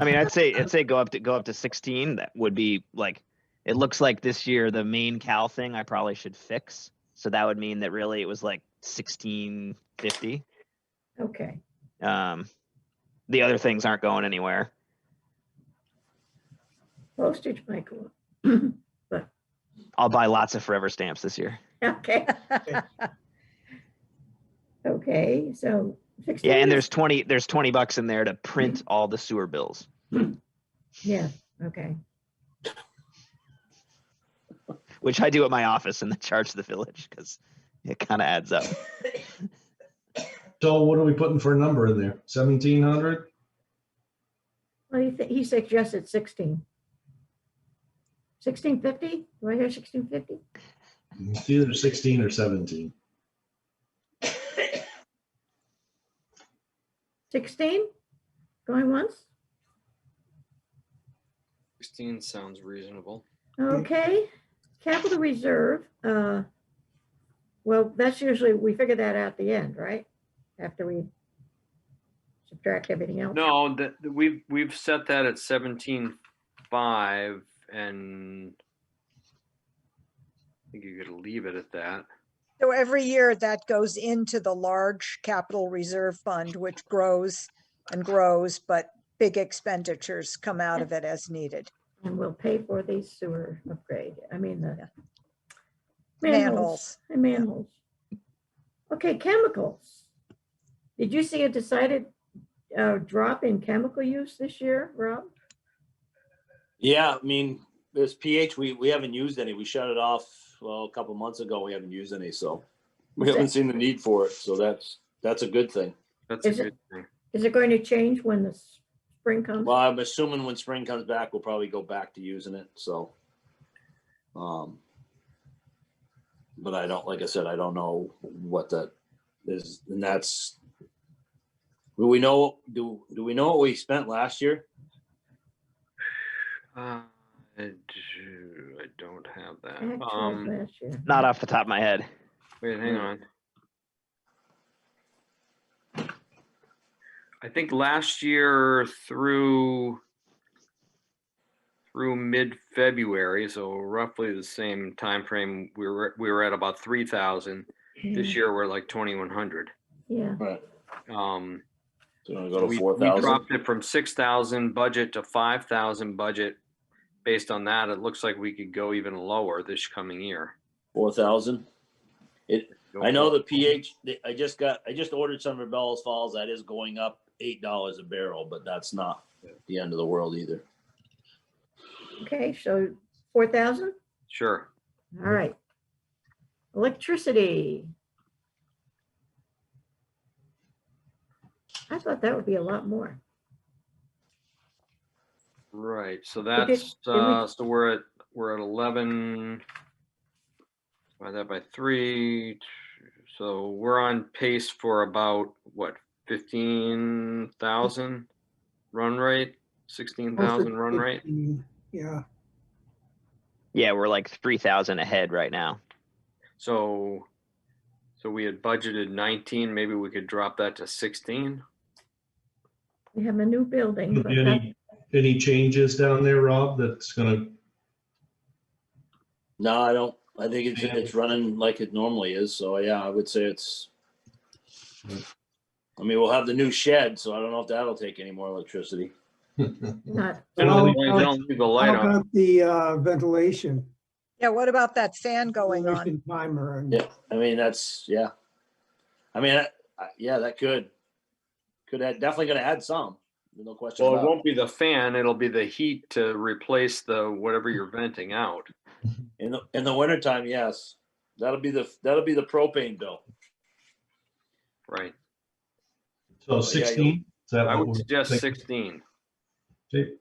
I mean, I'd say go up to 16. That would be like, it looks like this year the main Cal thing I probably should fix. So that would mean that really it was like 1650. Okay, The other things aren't going anywhere. postage might go up. I'll buy lots of forever stamps this year. Okay, okay, so 16. Yeah, and is- there's 20 bucks in there to print all the sewer bills. Yeah, okay. Which I do at my office and then charge the village because it kind of adds up. So what are we putting for a number in there? 1,700? Well, he suggested 16. 1650? Do I hear 1650? It's either 16 or 17. 16? Going once? 16 sounds reasonable. Okay, capital reserve, well, that's usually, we figure that out at the end, right? After we subtract everything else. No, we've set that at 17.5, and I think you could leave it at that. So every year that goes into the large capital reserve fund, which grows and grows, but big expenditures come out of it as needed. And we'll pay for the sewer upgrade, I mean, the Yeah. manholes Manholes. and manholes. Okay, chemicals. Did you see a decided drop in chemical use this year, Rob? Yeah, I mean, there's pH. We haven't used any. We shut it off a couple months ago. We haven't used any, so we Is haven't it- seen the need for it. So that's a good thing. That's a Is it- good thing. Is it going to change when the spring comes? Well, I'm assuming when spring comes back, we'll probably go back to using it. So, but I don't, like I said, I don't know what that is, and that's. Do we know? Do we know what we spent last year? I I don't have that. Actuals last year. Not off the top of my head. Wait, hang on. I think last year through mid-February, so roughly the same time frame, we were at about 3,000. This year we're like 2,100. Yeah, Right. Um, So we're gonna go to we 4,000. dropped it from 6,000 budget to 5,000 budget. Based on that, it looks like we could go even lower this coming year. 4,000. Go I know for the pH. I just ordered some for Bellows Falls. That is going up $8 a barrel, but that's not the end of the world either. okay, so 4,000? Sure. All right. Electricity. I thought that would be a lot more. Right. So did- that's did we- so we're at 11. Divide that by 3. So we're on pace for about what, 15,000 run rate, 16,000 run rate. Yeah, Yeah, we're like 3,000 ahead right now. So we had budgeted 19. Maybe we could drop that to 16. We have a new building, but Any changes down there, Rob, that's gonna, No, I don't. I think it's running like it normally is. So yeah, I would say it's. I mean, we'll have the new shed, so I don't know if that'll take any more electricity. not, Don't Well, leave the light how on. about the ventilation? Yeah, what about that fan going on? Ventilation Timer and Yeah, I mean that's yeah. I mean, yeah, that could add, definitely going to add some. No question Well, it about it. won't be the fan. It'll be the heat to replace the whatever you're venting out. In the wintertime, yes, that'll be the propane bill. Right. so 16? Is that I what would we're suggest thinking? 16. Okay.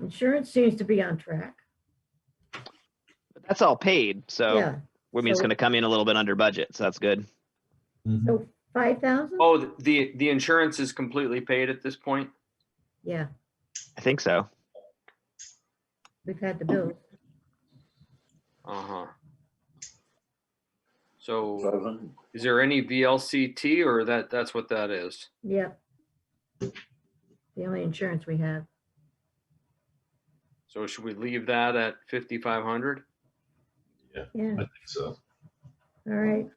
insurance seems to be on track. But that's all paid, so Yeah, I mean, it's so- going to come in a little bit under budget, so that's good. Mhm. so 5,000? Oh, the insurance is completely paid at this point? Yeah, I think so. we've had the bills. Uh-huh. So 500. is there any VLCT or that's what that is? Yeah. The only insurance we have. So should we leave that at 5,500? Yeah, I think so. all right.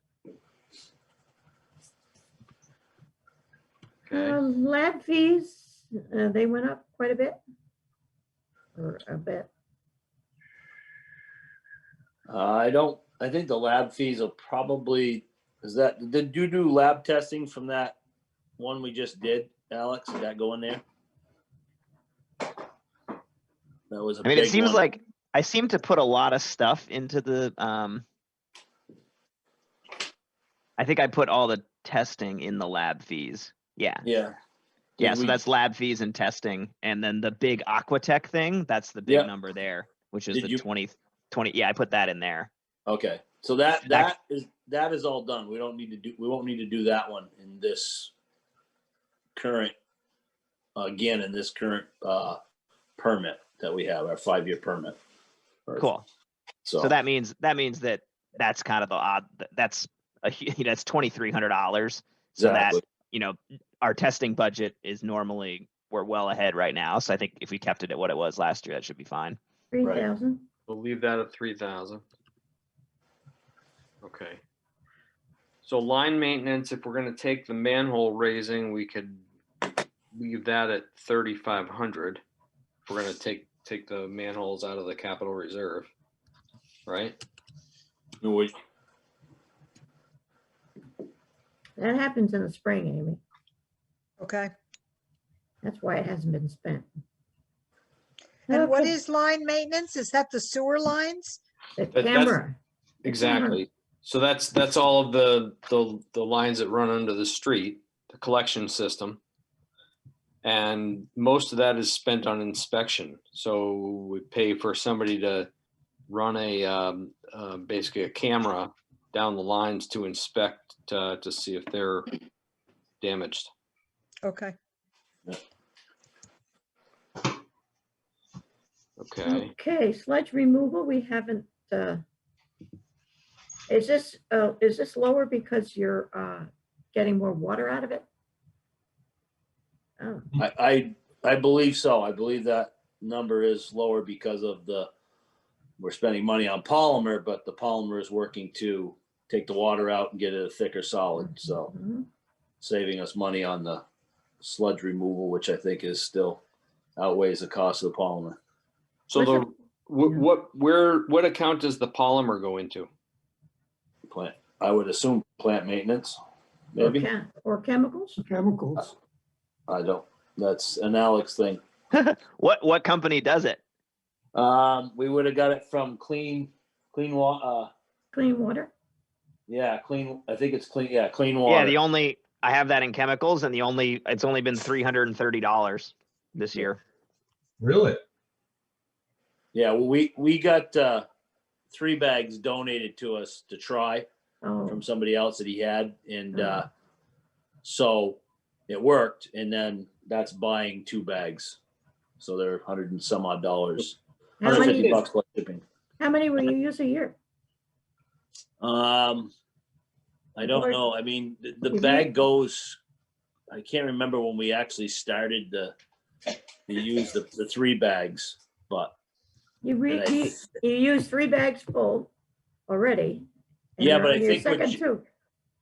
Okay. Lab fees, they went up quite a bit. Or a bit. I think the lab fees will probably, did you do lab testing from that one we just did, Alex? Did that go in there? That was a I mean, it big seems one. like I seem to put a lot of stuff into the. I think I put all the testing in the lab fees. Yeah. Yeah. Yeah, Did so we- that's lab fees and testing, and then the big Aquatech thing, that's the big Yeah. number there, which is Did the you- 20. Yeah, I put that in there. Okay, so that is all done. We won't need to do that one in this current permit that we have, our 5-year permit. Cool. So, So that means that that's kind of the odd. That's that's $2,300. So exactly. that our testing budget is normally we're well ahead right now. So I think if we kept it at what it was last year, that should be fine. 3,000? We'll leave that at 3,000. Okay. So line maintenance, if we're gonna take the manhole raising, we could leave that at 3,500. If we're gonna take the manholes out of the capital reserve, right? That happens in the spring, Amy. Okay. That's why it hasn't been spent. And what Okay, is line maintenance? Is that the sewer lines? the That's- camera? Exactly. So that's all of the lines that run under the street, the collection system. And most of that is spent on inspection. So we pay for somebody to run basically a camera down the lines to inspect to see if they're damaged. Okay. Okay. Okay, sludge removal, we haven't, is this lower because you're getting more water out of it? Oh, I believe so. I believe that number is lower because of we're spending money on polymer, but the polymer is working to take the water out and get it a thicker solid. So mhm. saving us money on the sludge removal, which I think is still outweighs the cost of the polymer. So What's what account does the polymer go into? Plant, I would assume plant maintenance, Or maybe. or chemicals? Chemicals. I don't, that's an Alex thing. What company does it? We would have got it from clean water. Clean water? Yeah, clean. I think it's clean. Yeah, clean Yeah, water. I have that in chemicals, and it's only been $330 this year. Really? Yeah, well, we got 3 bags donated to us to try Oh, from somebody else that he had, and Oh. so it worked. And then that's buying 2 bags, so they're $100 and some odd dollars. how $150 many, bucks plus shipping. how many will you use a year? I don't Or- know. I mean, the If bag you- goes. I can't remember when we actually started to use the 3 bags, but You and you use 3 bags full already. and Yeah, you're but on I your think we're second ju- 2.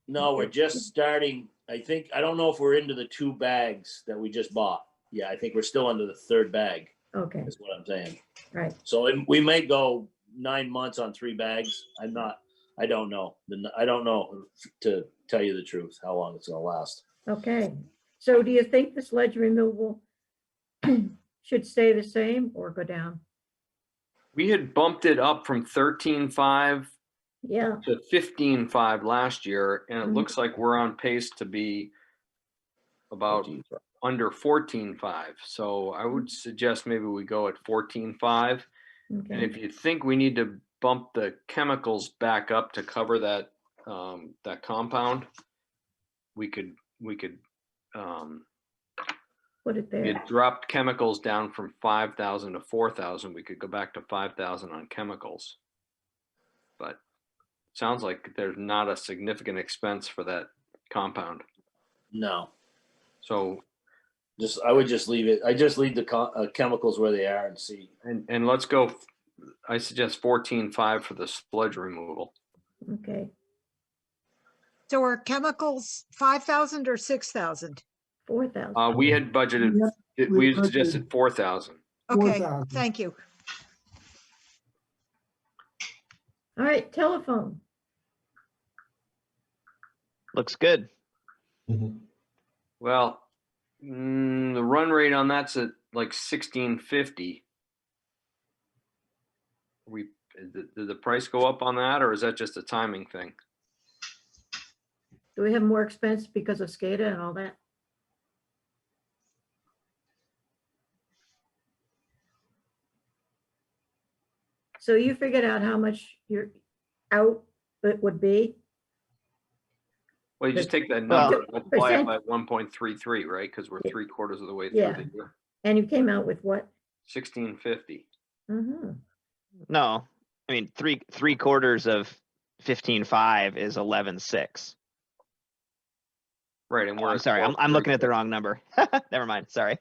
no, we're just starting. I don't know if we're into the 2 bags that we just bought. Yeah, I think we're still under the 3rd bag. Okay, Is what I'm saying. right. So we may go 9 months on 3 bags. I don't know. I don't know, to tell you the truth, how long it's gonna last. Okay. So do you think the sludge removal should stay the same or go down? We had bumped it up from 13.5 Yeah, to 15.5 last year, and it Mhm. looks like we're on pace to be about under 14.5. So I would suggest maybe we go at 14.5. And okay. if you think we need to bump the chemicals back up to cover that that compound, we could Put it we there. had dropped chemicals down from 5,000 to 4,000. We could go back to 5,000 on chemicals. But sounds like there's not a significant expense for that compound. No, So I would just leave it. I just leave the chemicals where they are and see. and let's go. I suggest 14.5 for the sludge removal. Okay, So are chemicals 5,000 or 6,000? 4,000. We had budgeted. Yep, We we had suggested 4,000. Okay, 4,000. thank you. All right, telephone. Looks good. Mhm. Well, the run rate on that's at like 1650. Did the price go up on that, or is that just a timing thing? Do we have more expense because of SCADA and all that? So you figured out how much your out it would be? Well, you just take that Well, number, multiply it percent- by 1.33, right? Because we're Yeah. 3/4 of the way Yeah. through the year. And you came out with what? 1650. Mhm. No, I mean three quarters of 15.5 is 11.6. Right, and Oh, we're I'm at sorry, I'm 12.33. looking at the wrong number. Never mind. Sorry.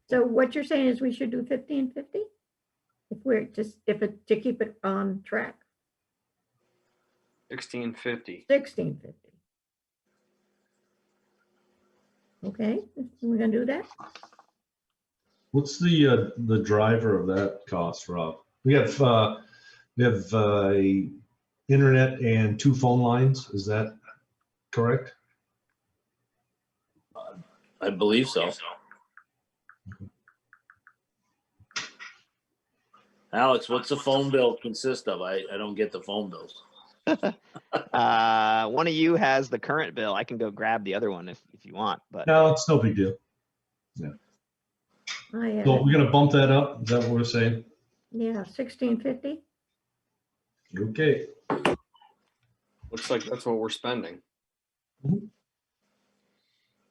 So what you're saying is we should do 1550? To keep it on track, 1650. 1650. Okay, we're gonna do that? What's the driver of that cost, Rob? We have internet and 2 phone lines. Is that correct? I believe so. Alex, what's the phone bill consist of? I don't get the phone bills. One of you has the current bill. I can go grab the other one if you want, but No, it's no big deal. Oh, yeah, So we're gonna bump that up. Is that what we're saying? yeah, 1650. Okay. Looks like that's what we're spending.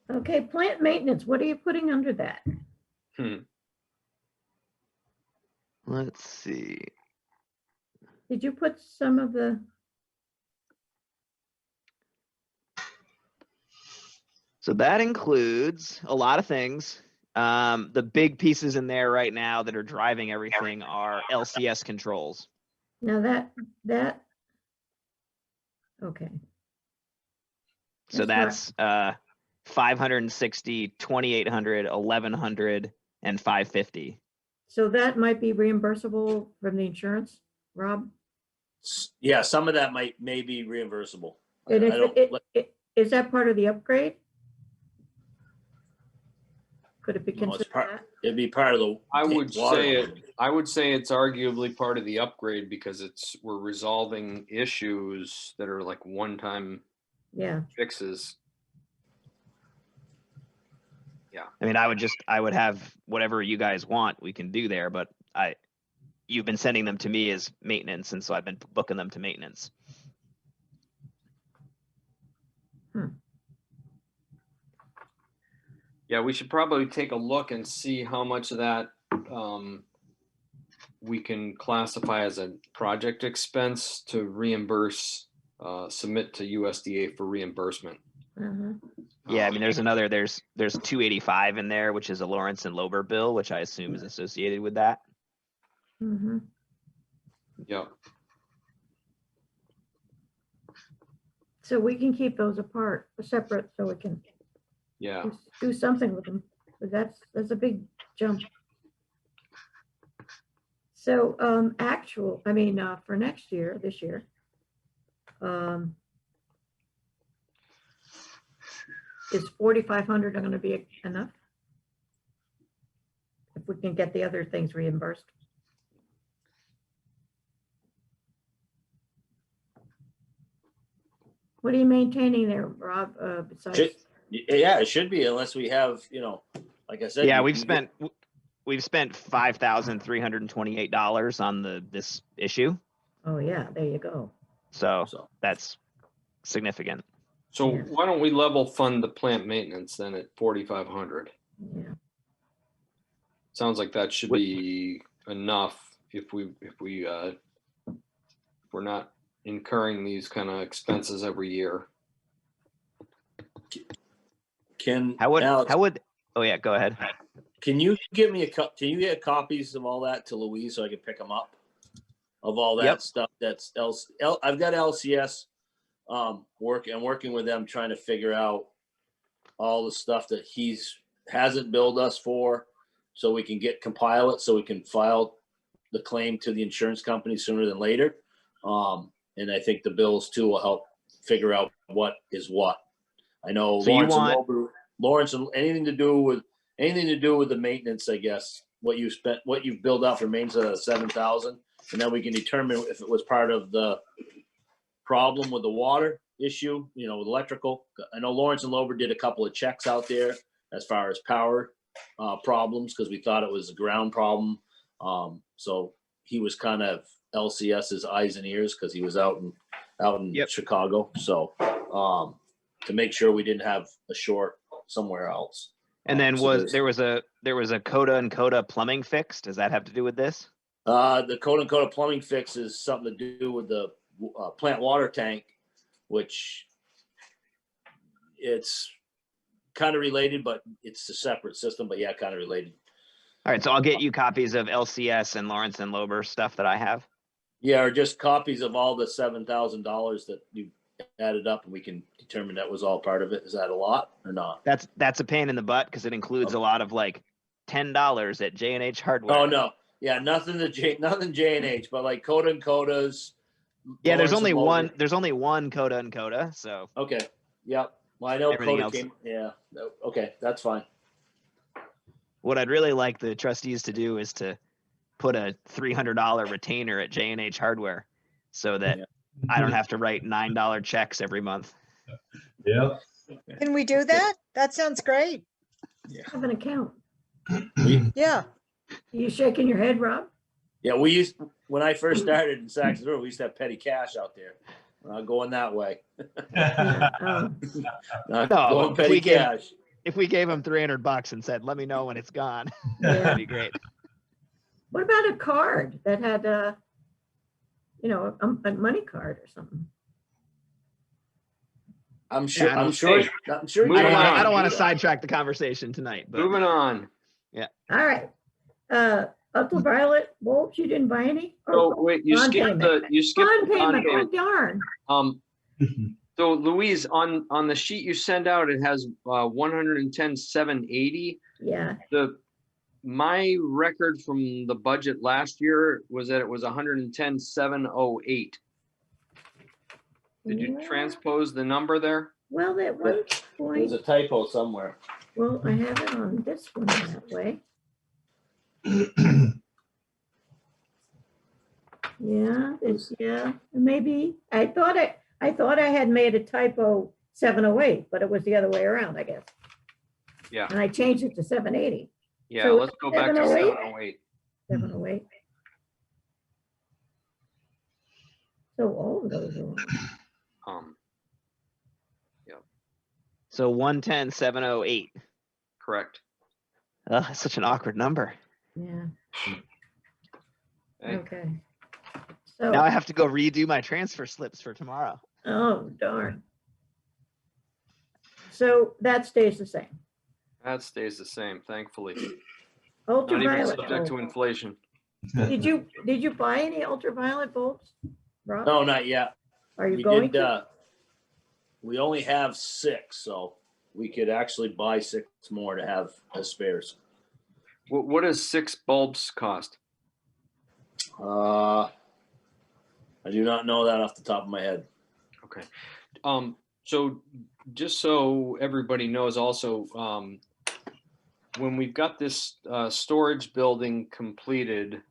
Okay, plant maintenance, what are you putting under that? Let's see. Did you put some of the, So that includes a lot of things. The big pieces in there right now that are driving everything are LCS controls. now that, okay. So That's that's 560, 2,800, 1,100, and 550. So that might be reimbursable from the insurance, Rob? Yeah, some of that may be reimbursable. And I if don't, is that part of the upgrade? Could it be no, it's considered part, that? it'd be part of the. I would water say line. I would say it's arguably part of the upgrade because we're resolving issues that are like one-time Yeah, fixes. I mean, I would have whatever you guys want, we can do there, but you've been sending them to me as maintenance, and so I've been booking them to maintenance. Yeah, we should probably take a look and see how much of that we can classify as a project expense to reimburse, submit to USDA for reimbursement. uh-huh. Yeah, I mean, there's 285 in there, which is a Lawrence and Lober bill, which I assume is associated with that. Mm-hmm. Yeah. So we can keep those apart, separate, so we can Yeah. do something with them. But that's a big jump. So for next year, this year, is 4,500 going to be enough? If we can get the other things reimbursed. What are you maintaining there, Rob, besides? Yeah, it should be unless we have, like I said. Yeah, we've spent $5,328 on this issue. Oh, yeah, there you go. So that's significant. So Yeah. why don't we level fund the plant maintenance then at 4,500? Yeah. Sounds like that should be enough if we're not incurring these kind of expenses every year. Oh yeah, go ahead. Can you give me can you get copies of all that to Louise so I can pick them up? Of all that stuff that's I've got LCS working with them trying to figure out all the stuff that hasn't billed us for, so we can compile it so we can file the claim to the insurance company sooner than later. And I think the bills too will help figure out what is what. I know So Lawrence and anything to do with the maintenance, I guess, what you've billed out for maintenance, 7,000, and then we can determine if it was part of the problem with the water issue, with electrical. I know Lawrence and Lober did a couple of checks out there as far as power problems, because we thought it was a ground problem. So he was kind of LCS's eyes and ears because he was out in Chicago. So to make sure we didn't have a short somewhere else. And then there was a Coda and Coda plumbing fix. Does that have to do with this? The Coda and Coda plumbing fix is something to do with the plant water tank, which it's kind of related, but it's a separate system. But yeah, kind of related. All right, so I'll get you copies of LCS and Lawrence and Lober stuff that I have. Yeah, or just copies of all the $7,000 that you added up, and we can determine that was all part of it. Is that a lot or not? That's a pain in the butt because it includes a lot of like $10 at J&H Hardware. Oh no, yeah, nothing J&H, but like Coda and Coda's. Yeah, there's only one Coda and Coda, so. Okay, yep. Well, I know Everything Coda else. came. Yeah, okay, that's fine. What I'd really like the trustees to do is to put a $300 retainer at J&H Hardware so that I don't have to write $9 checks every month. Yeah. Can we do that? That sounds great. Have an account. Yeah. You shaking your head, Rob? Yeah, when I first started in Saxtons, we used to have petty cash out there. Not going that way. Not going petty cash. If we gave them $300 and said, "Let me know when it's gone," Yeah. that'd be great. What about a card that had, you know, a money card or something? I'm sure. Yeah, I don't- I'm sure. Hey, I'm sure. moving I on. don't want to sidetrack the conversation tonight, but Moving on. All right. Ultraviolet bulbs, you didn't buy any? So wait, you bond skipped payment. the Bond bond payment, oh payment. darn. So Louise, on the sheet you send out, it has 110,780. Yeah, My record from the budget last year was that it was 110,708. Did you Yeah. transpose the number there? well, at one There's point, a typo somewhere. well, I have it on this one that way. Yeah, maybe, I thought I had made a typo 708, but it was the other way around, I guess. Yeah. And I changed it to 780. Yeah, So let's go back to 708? 708. 708. So all of those are wrong. so 110,708. Correct. Ugh, such an awkward number. Yeah, Hey, okay. Now So, I have to go redo my transfer slips for tomorrow. oh darn. So that stays the same. that stays the same, thankfully. Not even Ultraviolet subject to bulb. inflation. Did you buy any ultraviolet bulbs, Rob? No, not yet. Are you We going did. to? We only have 6, so we could actually buy 6 more to have as spares. What does 6 bulbs cost? I do not know that off the top of my head. Okay. So just so everybody knows also, when we've got this storage building completed,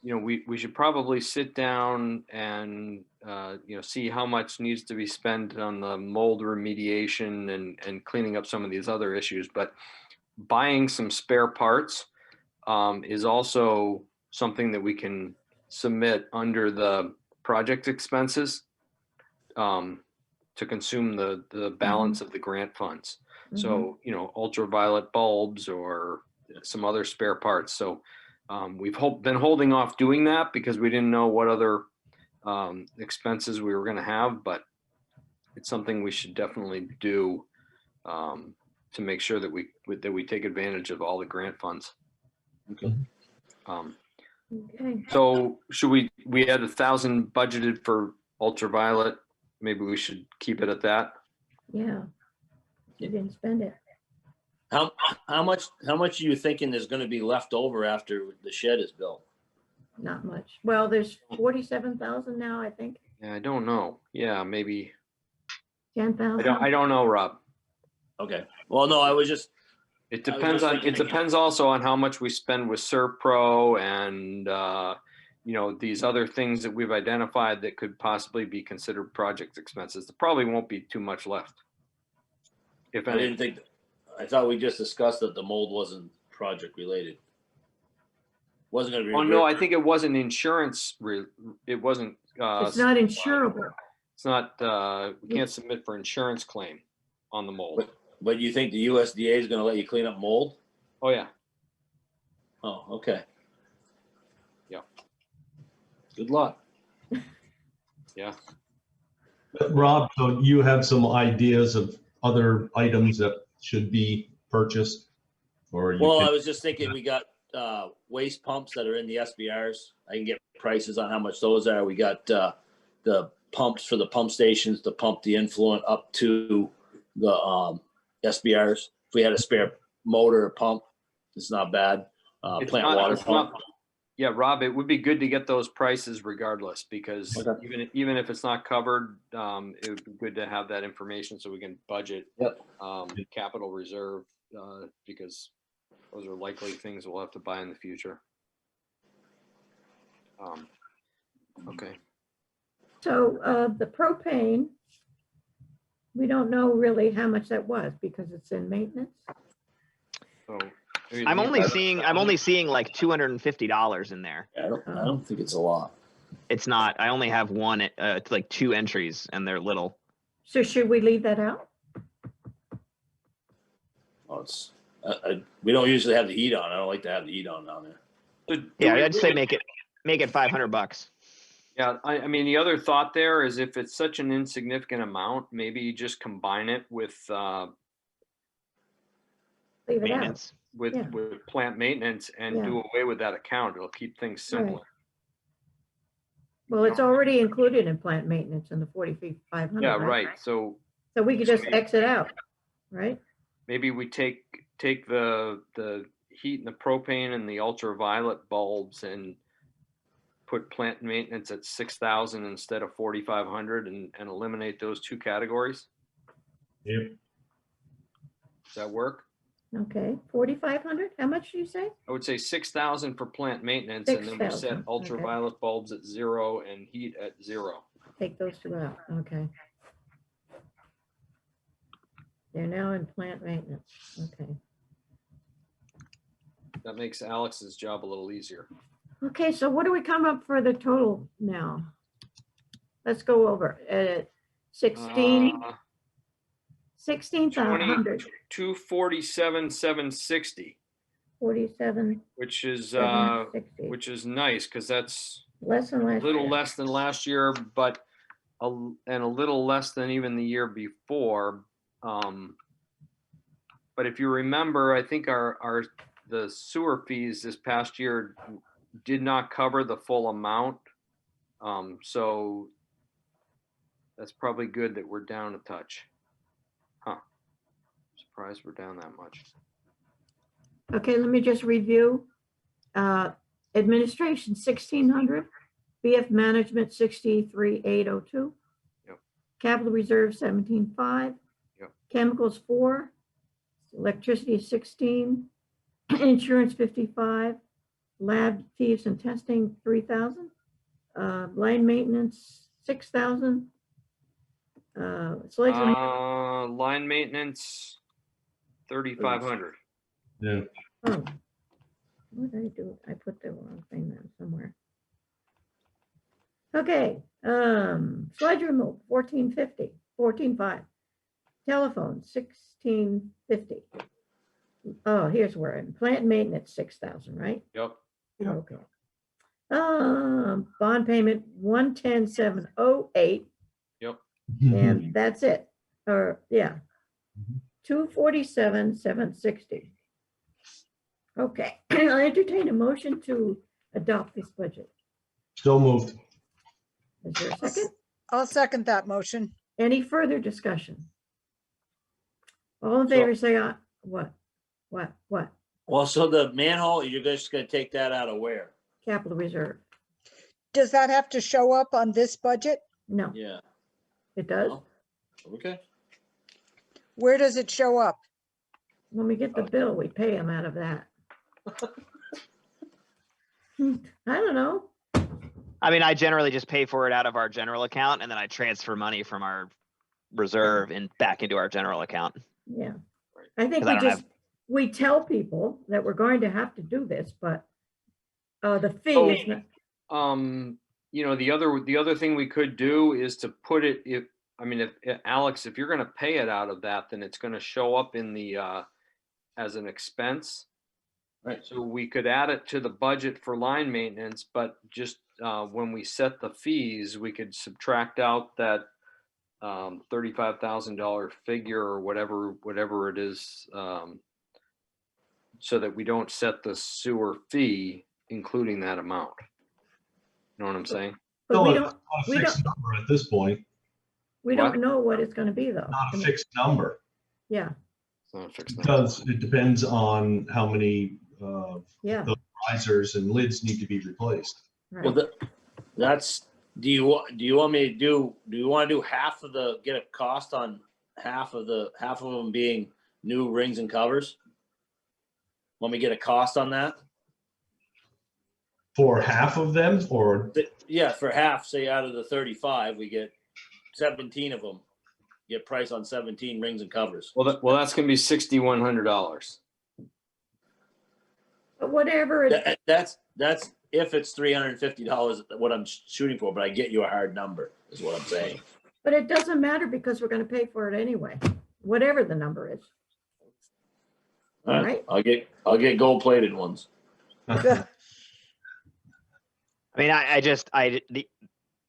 we should probably sit down and see how much needs to be spent on the mold remediation and cleaning up some of these other issues. But buying some spare parts is also something that we can submit under the project expenses to consume the balance of the grant funds. So, ultraviolet bulbs or some other spare parts. So we've been holding off doing that because we didn't know what other expenses we were going to have, but it's something we should definitely do to make sure that we take advantage of all the grant funds. Okay. Okay. So should we had 1,000 budgeted for ultraviolet. Maybe we should keep it at that. Yeah. You didn't spend it. How much are you thinking there's going to be left over after the shed is built? Not much. Well, there's 47,000 now, I think. Yeah, I don't know. Yeah, maybe. 10,000. I don't know, Rob. Okay. Well, no, I was just. It I was depends just on, it thinking- depends also on how much we spend with ServPro and, these other things that we've identified that could possibly be considered project expenses. There probably won't be too much left. If I any. didn't think. I thought we just discussed that the mold wasn't project related. Wasn't going to be. Oh, no, I think it wasn't insurance. It wasn't. It's not insurable. It's not, we can't submit for insurance claim on the mold. But you think the USDA is going to let you clean up mold? Oh, yeah. Oh, okay. Yeah. Good luck. Yeah. Rob, so you have some ideas of other items that should be purchased? Or you Well, can- I was just thinking we got waste pumps that are in the SBRs. I can get prices on how much those are. We got the pumps for the pump stations to pump the influent up to the SBRs. If we had a spare motor or pump, it's not bad. It's Plant not- water it's pump. not- Yeah, Rob, it would be good to get those prices regardless, because Okay. even if it's not covered, it would be good to have that information so we can budget Yep. capital reserve, because those are likely things we'll have to buy in the future. Okay. So the propane, we don't know really how much that was because it's in maintenance. So maybe I'm leave only that- seeing like $250 in there. I don't think it's a lot. It's not. I only have one. It's like 2 entries, and they're little. So should we leave that out? Oh, it's We don't usually have the heat on. I don't like to have the heat on down there. So do Yeah, we I'd say really- make it $500. Yeah, I mean, the other thought there is if it's such an insignificant amount, maybe you just combine it with, Leave it out. Maintenance. Yeah. with plant maintenance and do away with that account. It'll keep things simpler. Well, it's already included in plant maintenance in the 4,500. Yeah, right. So So we could just exit out, right? maybe we take the heat and the propane and the ultraviolet bulbs and put plant maintenance at 6,000 instead of 4,500 and eliminate those two categories. Yep. Does that work? Okay, 4,500, how much do you say? I would say 6,000 for plant maintenance, and then we 6,000, set okay. ultraviolet bulbs at 0 and heat at 0. Take those two out, okay. They're now in plant maintenance, okay. That makes Alex's job a little easier. Okay, so what do we come up for the total now? Let's go over it. 16,100, 247,760, 47, which is 760. which is nice because that's Less than a last little year. less than last year, but a little less than even the year before. But if you remember, I think the sewer fees this past year did not cover the full amount. So that's probably good that we're down a touch. Huh. Surprised we're down that much. Okay, let me just review. Administration, 1,600. BF Management, 63,802. Yep. Capital Reserve, 17,500. Yep. Chemicals, 4. Electricity, 16. Insurance, 55. Lab fees and testing, 3,000. Line maintenance, 6,000. Line maintenance, 3,500. Yeah. Oh, what did I do? I put the wrong thing there somewhere. Okay, sludge removal, 1450, 14.5. Telephone, 1650. Oh, here's where I'm, plant maintenance, 6,000, right? Yep. Okay. Bond payment, 110,708, Yep. and that's it. Or, yeah. 247,760. Okay, I'll entertain a motion to adopt this budget. So moved. Is there a second? I'll second that motion. Any further discussion? All in favor, say aye. What? Well, so the manhole, you're just gonna take that out of where? Capital reserve. Does that have to show up on this budget? No, Yeah. it does. Oh, okay. Where does it show up? When we get the bill, we pay them out of that. I don't know. I mean, I generally just pay for it out of our general account and then I transfer money from our reserve and back into our general account. Yeah. I think 'Cause I we don't just, we tell people that we're going to have to do this, but the fee Oh. is not, You know, the other thing we could do is to put it, if Alex, if you're gonna pay it out of that, then it's gonna show up in the as an expense. Right. So we could add it to the budget for line maintenance, but just when we set the fees, we could subtract out that $35,000 figure or whatever it is, so that we don't set the sewer fee including that amount. You know what I'm saying? but Still we a don't, fixed number at this point, we What? don't know what it's gonna be though. not a fixed number. Yeah, It's not a fixed number. Because it depends on how many yeah, risers and lids need to be replaced. Well, right. that's, do you want me to do you want to do half of the, get a cost on half of them being new rings and covers? Want me to get a cost on that? For half of them, or Yeah, for half, say out of the 35, we get 17 of them. Get price on 17 rings and covers. Well, that's gonna be $6,100. But whatever, That's if it's $350, what I'm shooting for, but I get you a hard number, is what I'm saying. but it doesn't matter because we're gonna pay for it anyway, whatever the number is. All right, right. I'll get gold plated ones. I mean, I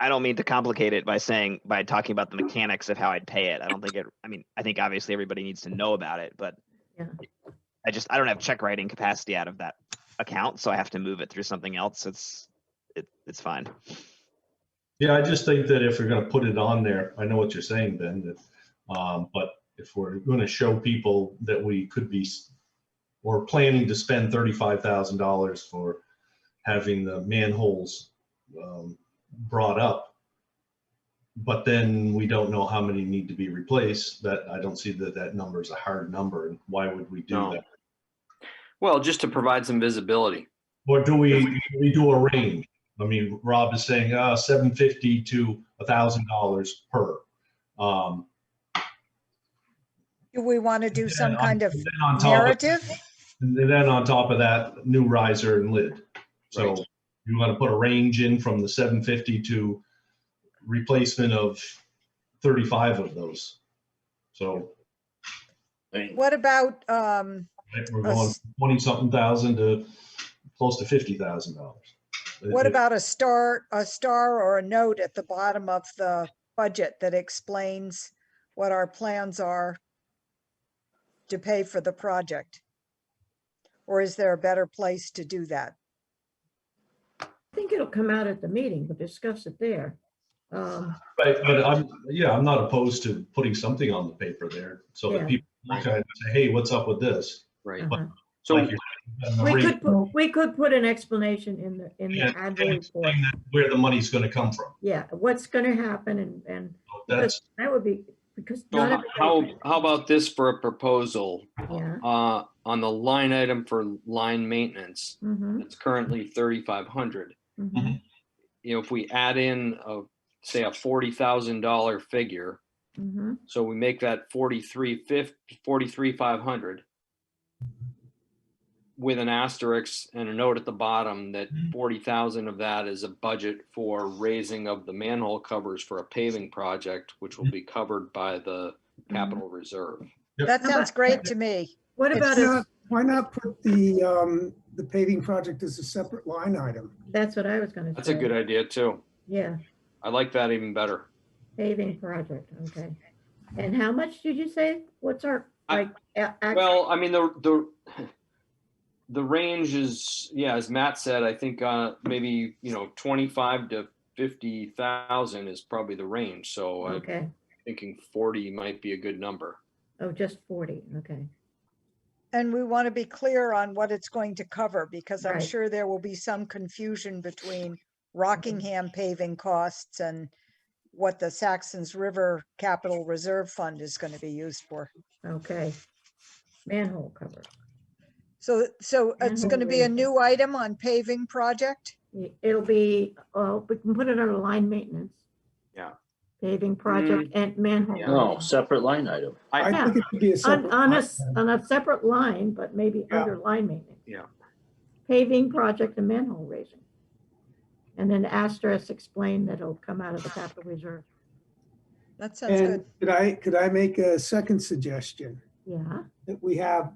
don't mean to complicate it by talking about the mechanics of how I'd pay it. I think obviously everybody needs to know about it, but Yeah. I don't have check writing capacity out of that account, so I have to move it through something else. It's fine. Yeah, I just think that if we're gonna put it on there, I know what you're saying, Ben, that, but if we're gonna show people that we could be, or planning to spend $35,000 for having the manholes brought up, but then we don't know how many need to be replaced, that I don't see that number is a hard number, and why would we do No. that? Well, just to provide some visibility. Or do we do a range? I mean, Rob is saying $750 to $1,000 per. Do we want to do some kind of And then on top of- narrative? And then on top of that, new riser and lid. So Right. you want to put a range in from the 750 to replacement of 35 of those. So I mean, What about, we're going 20 something thousand to close to $50,000. what about a star or a note at the bottom of the budget that explains what our plans are to pay for the project? Or is there a better place to do that? I think it'll come out at the meeting. We'll discuss it there. Right, but I'm not opposed to putting something on the paper there so Yeah. that people look at it and say, hey, what's up with this? Right. Uh-huh. So Like you're saying, the We could put an explanation in the and annual report. explain that where the money's going to come from. Yeah, what's gonna happen and That's that would be, because So not how everybody. about this for a proposal? Yeah. On the line item for line maintenance, Mhm, it's currently 3,500. mhm, You know, if we add in say a $40,000 figure, mhm. so we make that 43,500 with an asterisk and a note at the bottom that 40,000 of that is a budget for raising of the manhole covers for a paving project, which will be covered by the capital reserve. That How sounds about- great to me. What about Why not put the paving project as a separate line item? that's what I was gonna say. That's a good idea too. Yeah, I like that even better. paving project, okay. And how much did you say? What's our, I- Well, I mean, the range is, yeah, as Matt said, I think maybe, 25 to 50,000 is probably the range. So I'm okay, thinking 40 might be a good number. oh, just 40, okay. And we want to be clear on what it's going to cover, because I'm Right. sure there will be some confusion between Rockingham paving costs and what the Saxons River Capital Reserve Fund is going to be used for. Okay. Manhole cover. So it's going to be a Manhole new item on paving project? It'll be, we can put it under line maintenance. Yeah. Paving project and manhole. Yeah. no, raising. separate line item. I Yeah. think it should be a separate. On line on a separate line, but maybe Yeah. under line maintenance. Yeah. Paving project and manhole raising. And then asterisk explain that it'll come out of the capital reserve. That sounds And good. could I make a second suggestion? Yeah, That we have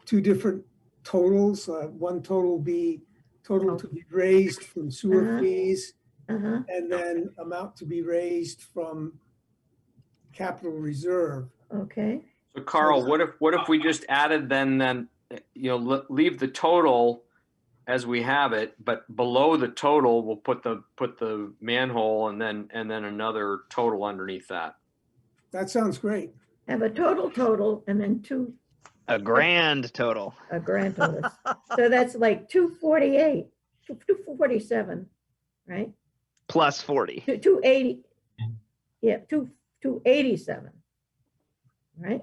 two different totals, one total be total to be raised from sewer Uh-huh. fees, uh-huh, and then amount to be raised from capital reserve. okay. So Carl, what if we just added then, leave the total as we have it, but below the total, we'll put the manhole and then another total underneath that. That sounds great. Have a total and then A grand total. a grand total. So that's like 248, 247, right? Plus 40. 280. Yeah, 287. Right?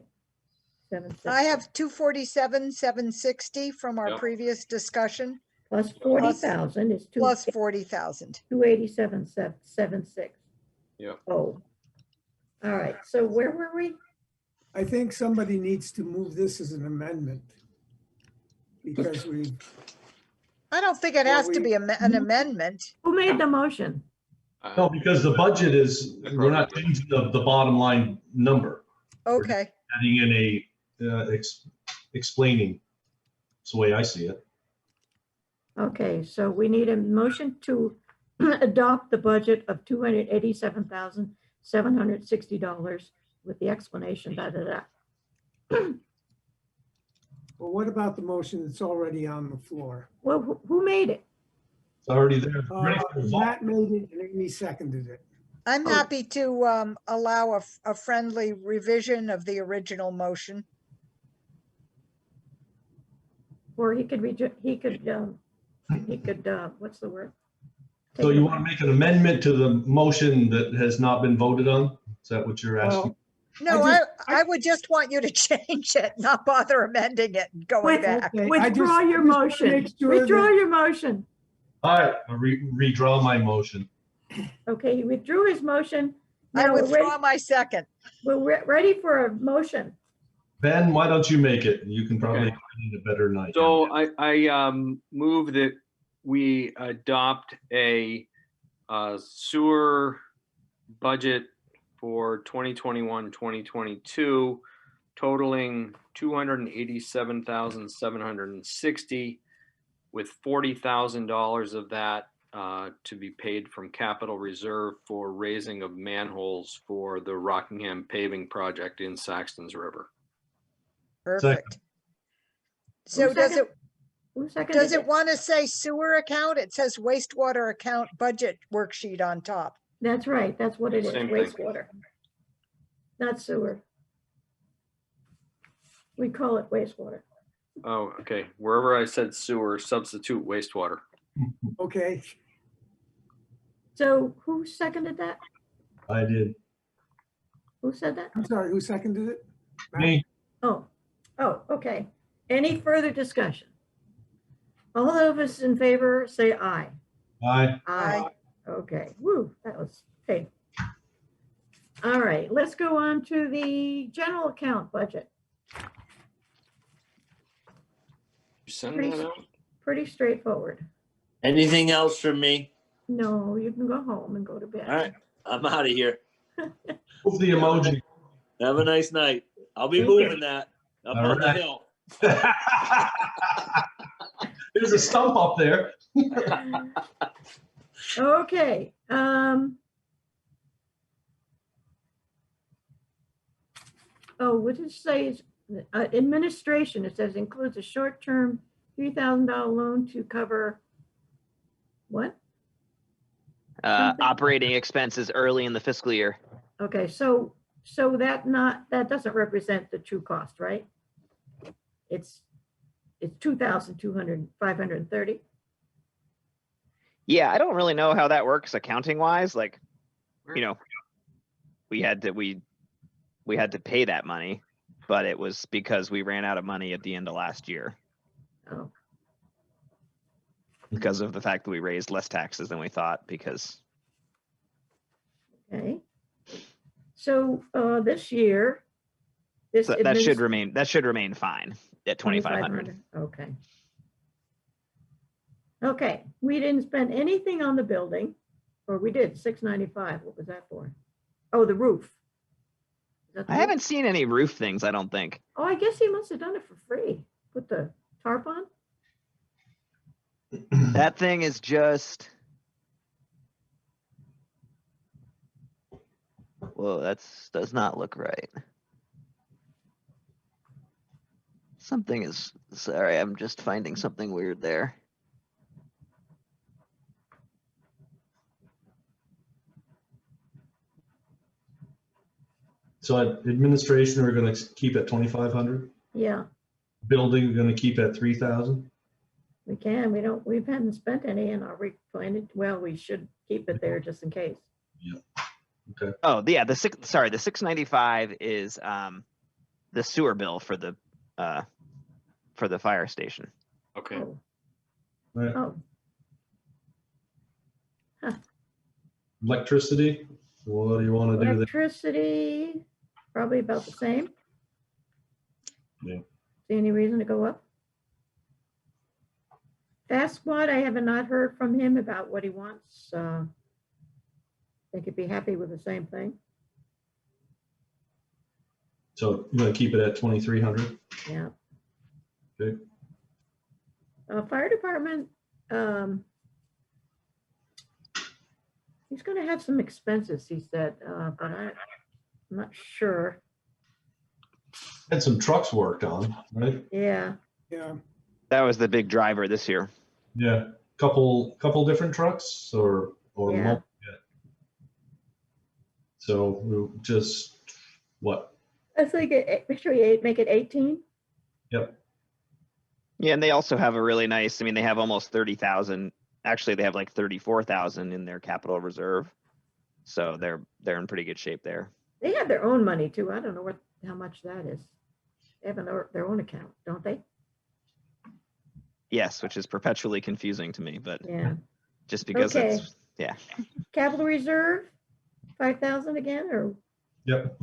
760. I have 247, 760 from our Yep. previous discussion, Plus 40,000 is plus 40,000. 287, 76. Yep. Oh. All right, so where were we? I think somebody needs to move this as an amendment. Because I don't think it Well, has to be an amendment. Who made the motion? No, because the budget is, we're not changing the bottom line number. Okay, Adding in a explaining. That's the way I see it. Okay, so we need a motion to adopt the budget of $287,760 with the explanation, Well, what about the motion that's already on the floor? Well, who made it? It's already there. Ready for a vote. Matt made it and Amy seconded it. I'm Oh. happy to allow a friendly revision of the original motion. Or he could, what's the word? So Take it you away. want to make an amendment to the motion that has not been voted on? Is that what you're asking? No, I I would just want you to change it, not bother amending it and going With- back. Okay, Withdraw your I just wanna motion. make sure Withdraw that- your motion. All right, I'll redraw my motion. Okay, he withdrew his motion. I Now we're withdraw ready, my second. ready for a motion. Ben, why don't you make it? You can probably Okay. find a better night. So I move that we adopt a sewer budget for 2021, 2022 totaling 287,760 with $40,000 of that to be paid from capital reserve for raising of manholes for the Rockingham paving project in Saxtons River. Perfect. So does second- it, Who seconded does it want to say sewer account? It says wastewater account budget worksheet on top. That's right, that's what it is, Same thing. wastewater. Not sewer. We call it wastewater. Oh, okay. Wherever I said sewer, substitute wastewater. Okay, So who seconded that? I did. Who said that? I'm sorry, who seconded it? Me, Oh, okay. Any further discussion? All of us in favor, say aye. aye. Aye. Okay, woo, that was, okay. All right, let's go on to the general account budget. You send Pretty that out? Pretty straightforward. Anything else from me? No, you can go home and go to bed. All right, I'm out of here. Move the emoji. Have a nice night. I'll be Thank you. moving that up All on the right. hill. There's a stump up there. Okay, oh, what does it say? Administration, it says includes a short-term $3,000 loan to cover what? Something? Operating expenses early in the fiscal year. Okay, so that doesn't represent the true cost, right? It's 530. Yeah, I don't really know how that works accounting wise. Like, you know, we had to pay that money, but it was because we ran out of money at the end of last year Oh, because of the fact that we raised less taxes than we thought because okay. So this year, this so that should remain fine at 2,500. Okay. Okay, we didn't spend anything on the building, or we did, 695. What was that for? Oh, the roof. Is that the I roof? haven't seen any roof things, I don't think. Oh, I guess he must have done it for free. Put the tarp on? That thing is just. Whoa, does not look right. Something is, sorry, I'm just finding something weird there. So administration, we're gonna keep at 2,500. Yeah, Building, we're gonna keep at 3,000. we can. We haven't spent any and are we planning? Well, we should keep it there just in case. Oh, yeah, the 695 is the sewer bill for the fire station. Okay. Oh, Right. oh, Electricity, what do you want to do there? electricity, probably about the same. Yeah. See any reason to go up? Fast Squad, I have not heard from him about what he wants. They could be happy with the same thing. So you're gonna keep it at 2,300. Yeah. Okay. Fire department, he's gonna have some expenses, he said, but I'm not sure. Had some trucks worked on, right? Yeah, Yeah, That was the big driver this year. Yeah, couple different trucks or Yeah. multiple. Yeah. So we'll just, what? I think make sure you make it 18. Yep. Yeah, and they also have a really nice, I mean, they have almost 30,000. Actually, they have like 34,000 in their capital reserve. So they're in pretty good shape there. They have their own money too. I don't know how much that is. They have their own account, don't they? Yes, which is perpetually confusing to me, but Yeah. just because Okay. it's, yeah. Capital reserve, 5,000 again, or Yep.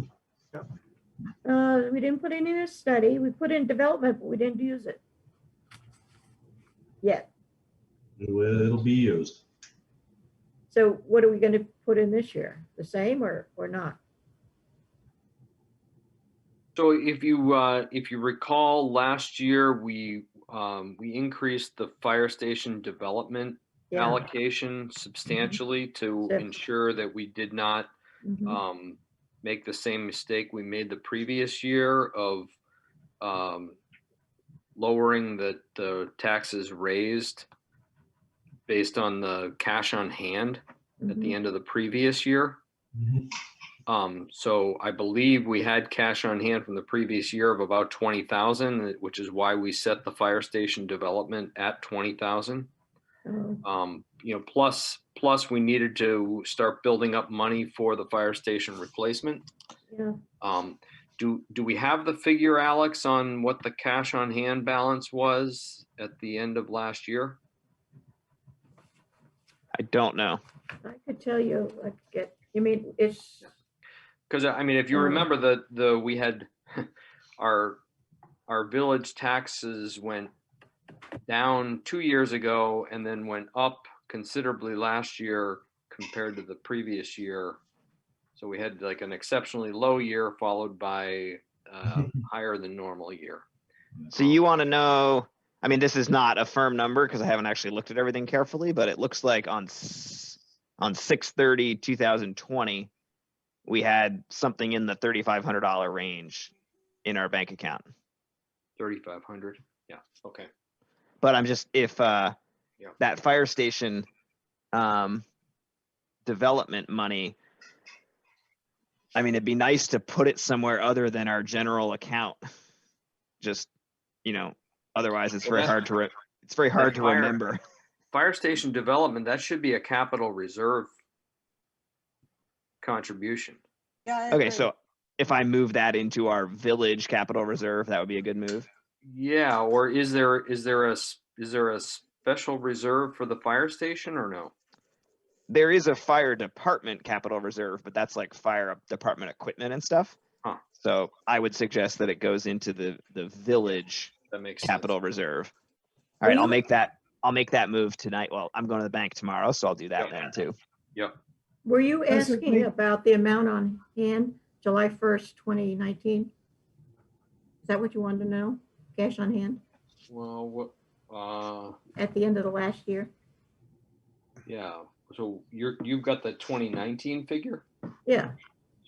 we didn't put any in a study. We put in development, but we didn't use it yet. It'll be used. So what are we going to put in this year? The same or not? So if you recall, last year we increased the fire station development Yeah. allocation substantially to So- ensure that we did not Mhm. make the same mistake we made the previous year of lowering the taxes raised based on the cash on hand at the Mhm. end of the previous year. Mhm. So I believe we had cash on hand from the previous year of about 20,000, which is why we set the fire station development at 20,000. Oh, Plus we needed to start building up money for the fire station replacement. yeah. Do we have the figure, Alex, on what the cash on hand balance was at the end of last year? I don't know. I could tell you, you mean, it's, Because I mean, if you remember we had our village taxes went down 2 years ago and then went up considerably last year compared to the previous year. So we had like an exceptionally low year followed by higher than normal year. So you want to know, I mean, this is not a firm number because I haven't actually looked at everything carefully, but it looks like on 6/30/2020, we had something in the $3,500 range in our bank account. 3,500. Yeah. Okay. But I'm just, if that fire station development money, I mean, it'd be nice to put it somewhere other than our general account. Just, otherwise it's very hard to remember. Fire station development, that should be a capital reserve contribution. Yeah. I Okay, agree. so if I move that into our village capital reserve, that would be a good move. Yeah, or is there a special reserve for the fire station or no? There is a fire department capital reserve, but that's like fire department equipment and stuff. Huh. So I would suggest that it goes into the village That makes capital sense. reserve. All Will right, you- I'll make that move tonight. Well, I'm going to the bank tomorrow, so I'll do that then too. Yep. were you asking Basically- about the amount on hand, July 1st, 2019? Is that what you wanted to know? Cash on hand Well, what? at the end of the last year? Yeah. So you've got the 2019 figure. Yeah,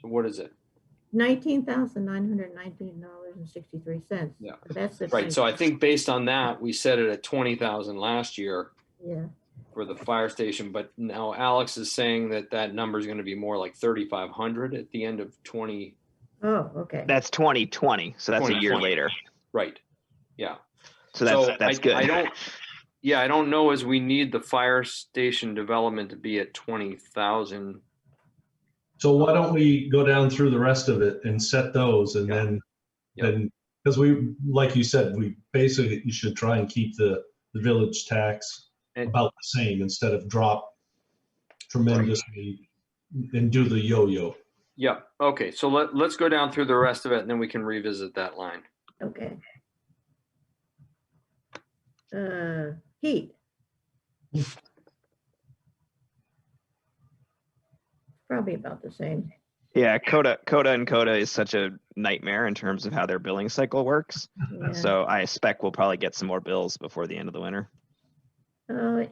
So what is it? $19,919.63. Yeah. That's the Right. So I think based on that, we set it at 20,000 last year Yeah, for the fire station. But now Alex is saying that number is going to be more like 3,500 at the end of 20. oh, okay. That's 2020, so that's a year 2020. later. Right. Yeah. So that's good. I don't know as we need the fire station development to be at 20,000. So why don't we go down through the rest of it and set those and Yeah. then, because we, like you said, we basically, you should try and keep the village tax And- about the same instead of drop tremendously and do the yo-yo. Yeah. Okay. So let's go down through the rest of it and then we can revisit that line. Okay. Heat. Probably about the same. Yeah, Coda is such a nightmare in terms of how their billing cycle works. Yeah. So I expect we'll probably get some more bills before the end of the winter.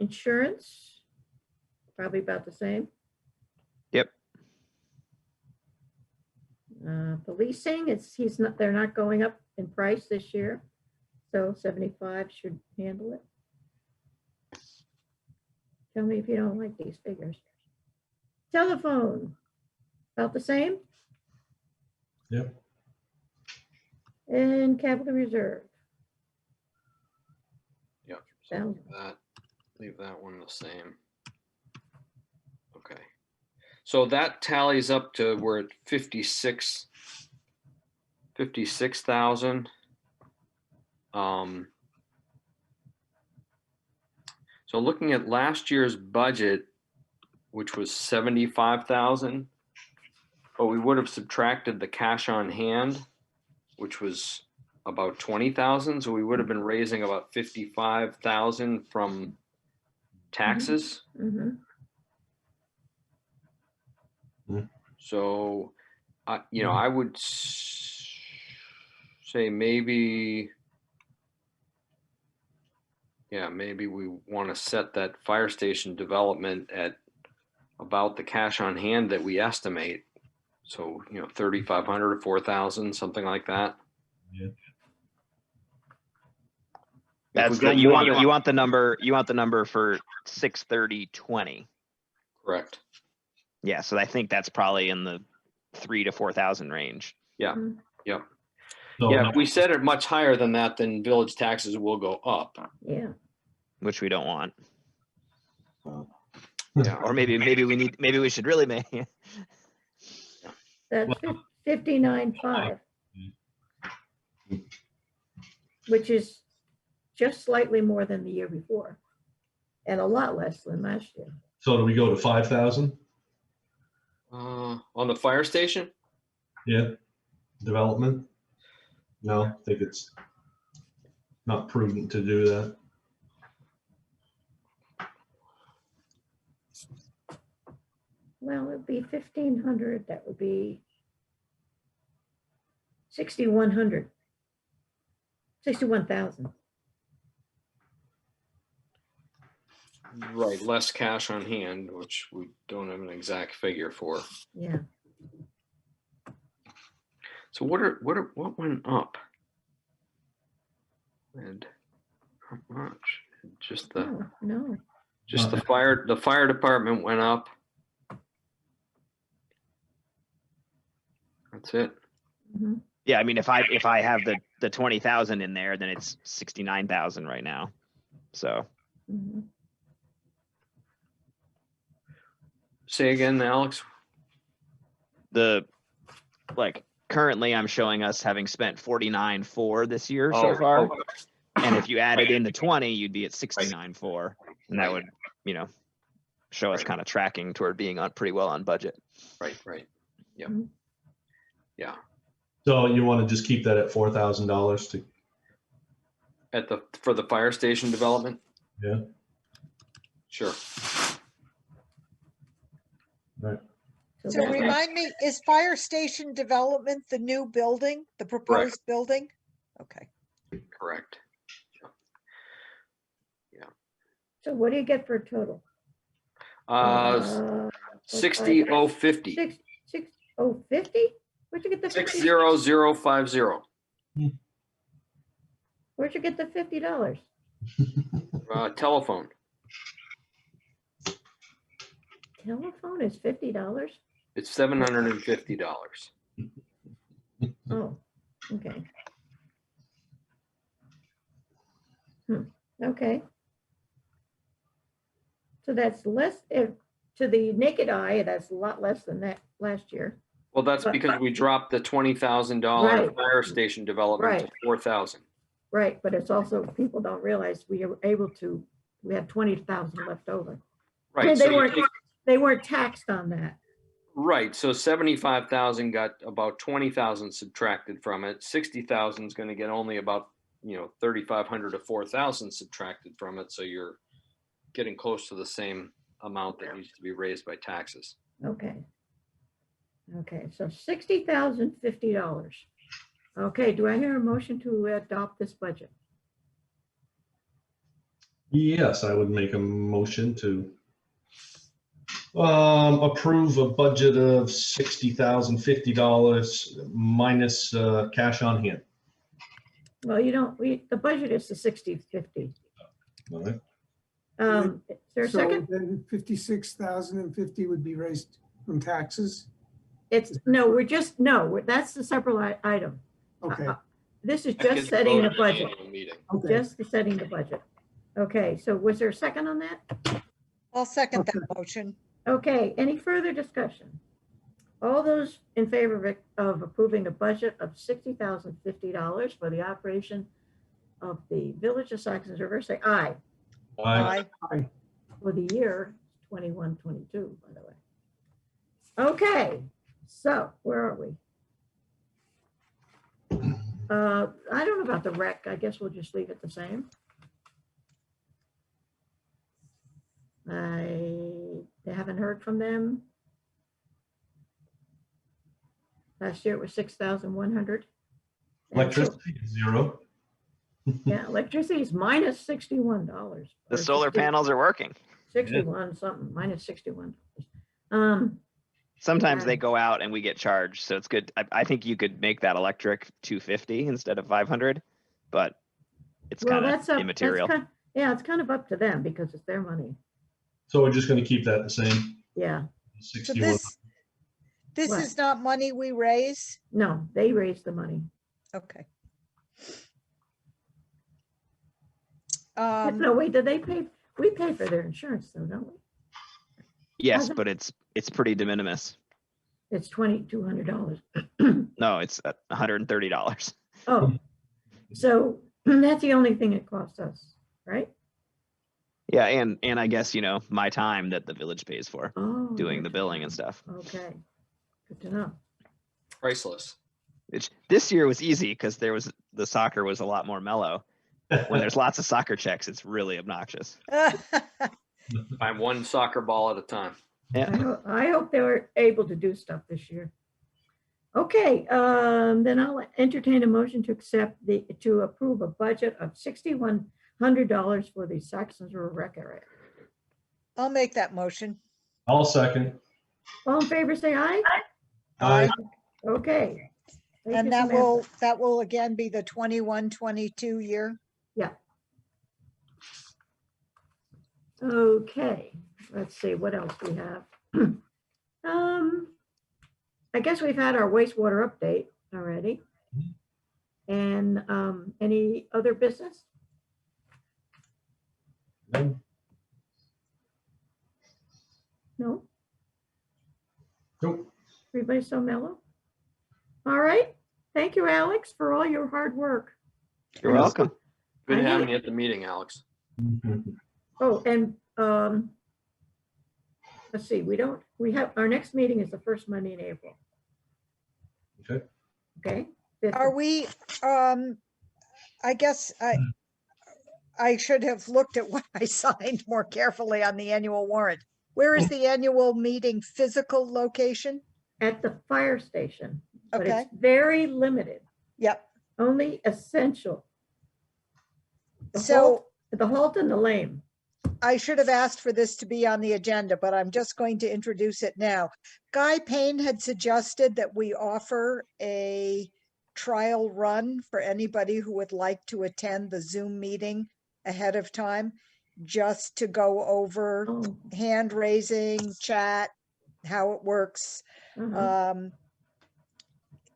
Insurance, probably about the same. Yep. Policing, they're not going up in price this year. So 75 should handle it. Tell me if you don't like these figures. Telephone, about the same. Yep. And capital reserve. Yep. So Sounds- leave that one the same. Okay. So that tallies up to we're at 56,000. So looking at last year's budget, which was 75,000, but we would have subtracted the cash on hand, which was about 20,000. So we would have been raising about 55,000 from taxes. Mhm. So, I would say maybe we want to set that fire station development at about the cash on hand that we estimate. So, 3,500 or 4,000, something like that. Yeah. That's you want the number for 630.20. Correct. Yeah, so I think that's probably in the 3,000 to 4,000 range. Yeah. Mhm. Yep. So Yeah. If we set it much higher than that, then village taxes will go up. Yeah. Which we don't want. Yeah. Or maybe we should really make. That's 59.5, which is just slightly more than the year before and a lot less than last year. So do we go to 5,000? On the fire station? Yeah. Development? No, I think it's not prudent to do that. Well, it'd be 1,500, that would be 6,100, 61,000. Right, less cash on hand, which we don't have an exact figure for. Yeah. So what went up? And how much? Just the No. the fire department went up. That's it. Mhm. Yeah, I mean, if I have the 20,000 in there, then it's 69,000 right now. So Mhm. Say again, Alex. Currently I'm showing us having spent 49.4 this year so far. And if you added in the 20, you'd be at 69.4. And that would, show us kind of tracking toward being on pretty well on budget. Right. Yeah. Mhm. Yeah. So you want to just keep that at $4,000 to, For the fire station development? yeah, Sure. right. So that- remind me, is fire station development the new building, the proposed building? Okay. Correct. So what do you get for a total? 60,050. 50? Where'd you get the 50? 60050. Where'd you get the $50? Telephone. Telephone is $50? It's $750. Oh, okay. Okay. So that's less, to the naked eye, that's a lot less than that last year. Well, that's because we dropped the $20,000 Right. fire station development to Right. 4,000. Right, but it's also, people don't realize we had 20,000 left over. I mean, Right. So they weren't taxed on that. right. So 75,000 got about 20,000 subtracted from it. 60,000 is going to get only about 3,500 to 4,000 subtracted from it. So you're getting close to the same amount that needs to be raised by taxes. Okay. Okay, so $60,050. Okay, do I hear a motion to adopt this budget? Yes, I would make a motion to approve a budget of $60,050 minus cash on hand. Well, you don't, the budget is the 60/50. All right. Is there a So second? then 56,050 would be raised from taxes? That's the separate item. Okay, This is That just gets setting the voted at budget, annual meeting. okay. just the setting the budget. Okay, so was there a second on that? I'll second that motion. Okay, any further discussion? All those in favor of approving a budget of $60,050 for the operation of the Village of Saxons River, say aye. Aye. Aye. For the year 21-22, by the way. Okay, so where are we? I don't know about the rec. I guess we'll just leave it the same. They haven't heard from them. Last year it was 6,100. Electricity is zero. Yeah, electricity is minus $61. The or solar 60 panels are working. 61 something, minus $61. Sometimes Yeah. they go out and we get charged, so it's good. I think you could make that electric 250 instead of 500, but it's Well, kind that's of up, immaterial. yeah, it's kind of up to them because it's their money. So we're just going to keep that the same. Yeah, So 61. this What? is not money we raise? no, they raised the money. Okay. No, wait, did they pay? We pay for their insurance though, don't we? Yes, Hasn't- but it's pretty de minimis. It's $2,200. No, it's $130. Oh, so that's the only thing it costs us, right? Yeah, and I guess, my time that the village pays for Oh, doing your the billing and time. stuff. Okay, good to know. Priceless. This year was easy because the soccer was a lot more mellow. When there's lots of soccer checks, it's really obnoxious. Buy one soccer ball at a time. Yeah. I hope they were able to do stuff this year. Okay, then I'll entertain a motion to approve a budget of $6,100 for the Saxons Rural Rec area. I'll make that motion. I'll second. All in favor, say aye. Aye. Okay. Thank And you, that Samantha. will again be the 21-22 year. Yeah. Okay, let's see, what else we have? I guess we've had our wastewater update already. And any other business? No. No? Nope. Everybody's so mellow? All right, thank you, Alex, for all your hard work. You're welcome. Good I having need- you at the meeting, Alex. Oh, and let's see, we have, our next meeting is the first Monday in April. Okay. Okay? Fifth Are of- we, I guess I should have looked at what I signed more carefully on the annual warrant. Where is the annual meeting physical location? At the fire station, but Okay, it's very limited, yep. only essential. The So halt- The halt and the lame. I should have asked for this to be on the agenda, but I'm just going to introduce it now. Guy Payne had suggested that we offer a trial run for anybody who would like to attend the Zoom meeting ahead of time, just to go over Oh, hand raising, chat, how it works. uh-huh.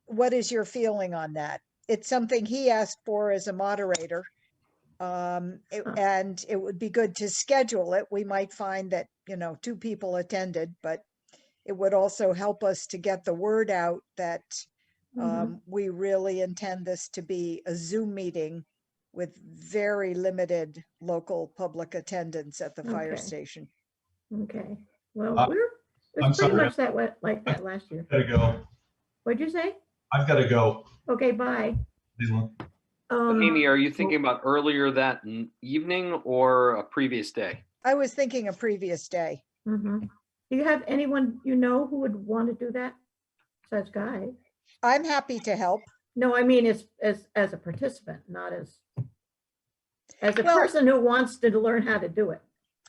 What is your feeling on that? It's something he asked for as a moderator. And it would be good to schedule it. We might find that, 2 people attended, but it would also help us to get the word out that Mhm. we really intend this to be a Zoom meeting with very limited local public attendance at the fire Okay. station. Okay, well, I'm it was pretty sorry. much that way, like that last year. Gotta go. What'd you say? I've got to go. Okay, bye. Amy, are you thinking about earlier that evening or a previous day? I was thinking a previous day. Mhm. Do you have anyone who would want to do that? besides Guy. I'm happy to help. No, I mean, as a participant, not as a Well- person who wants to learn how to do it.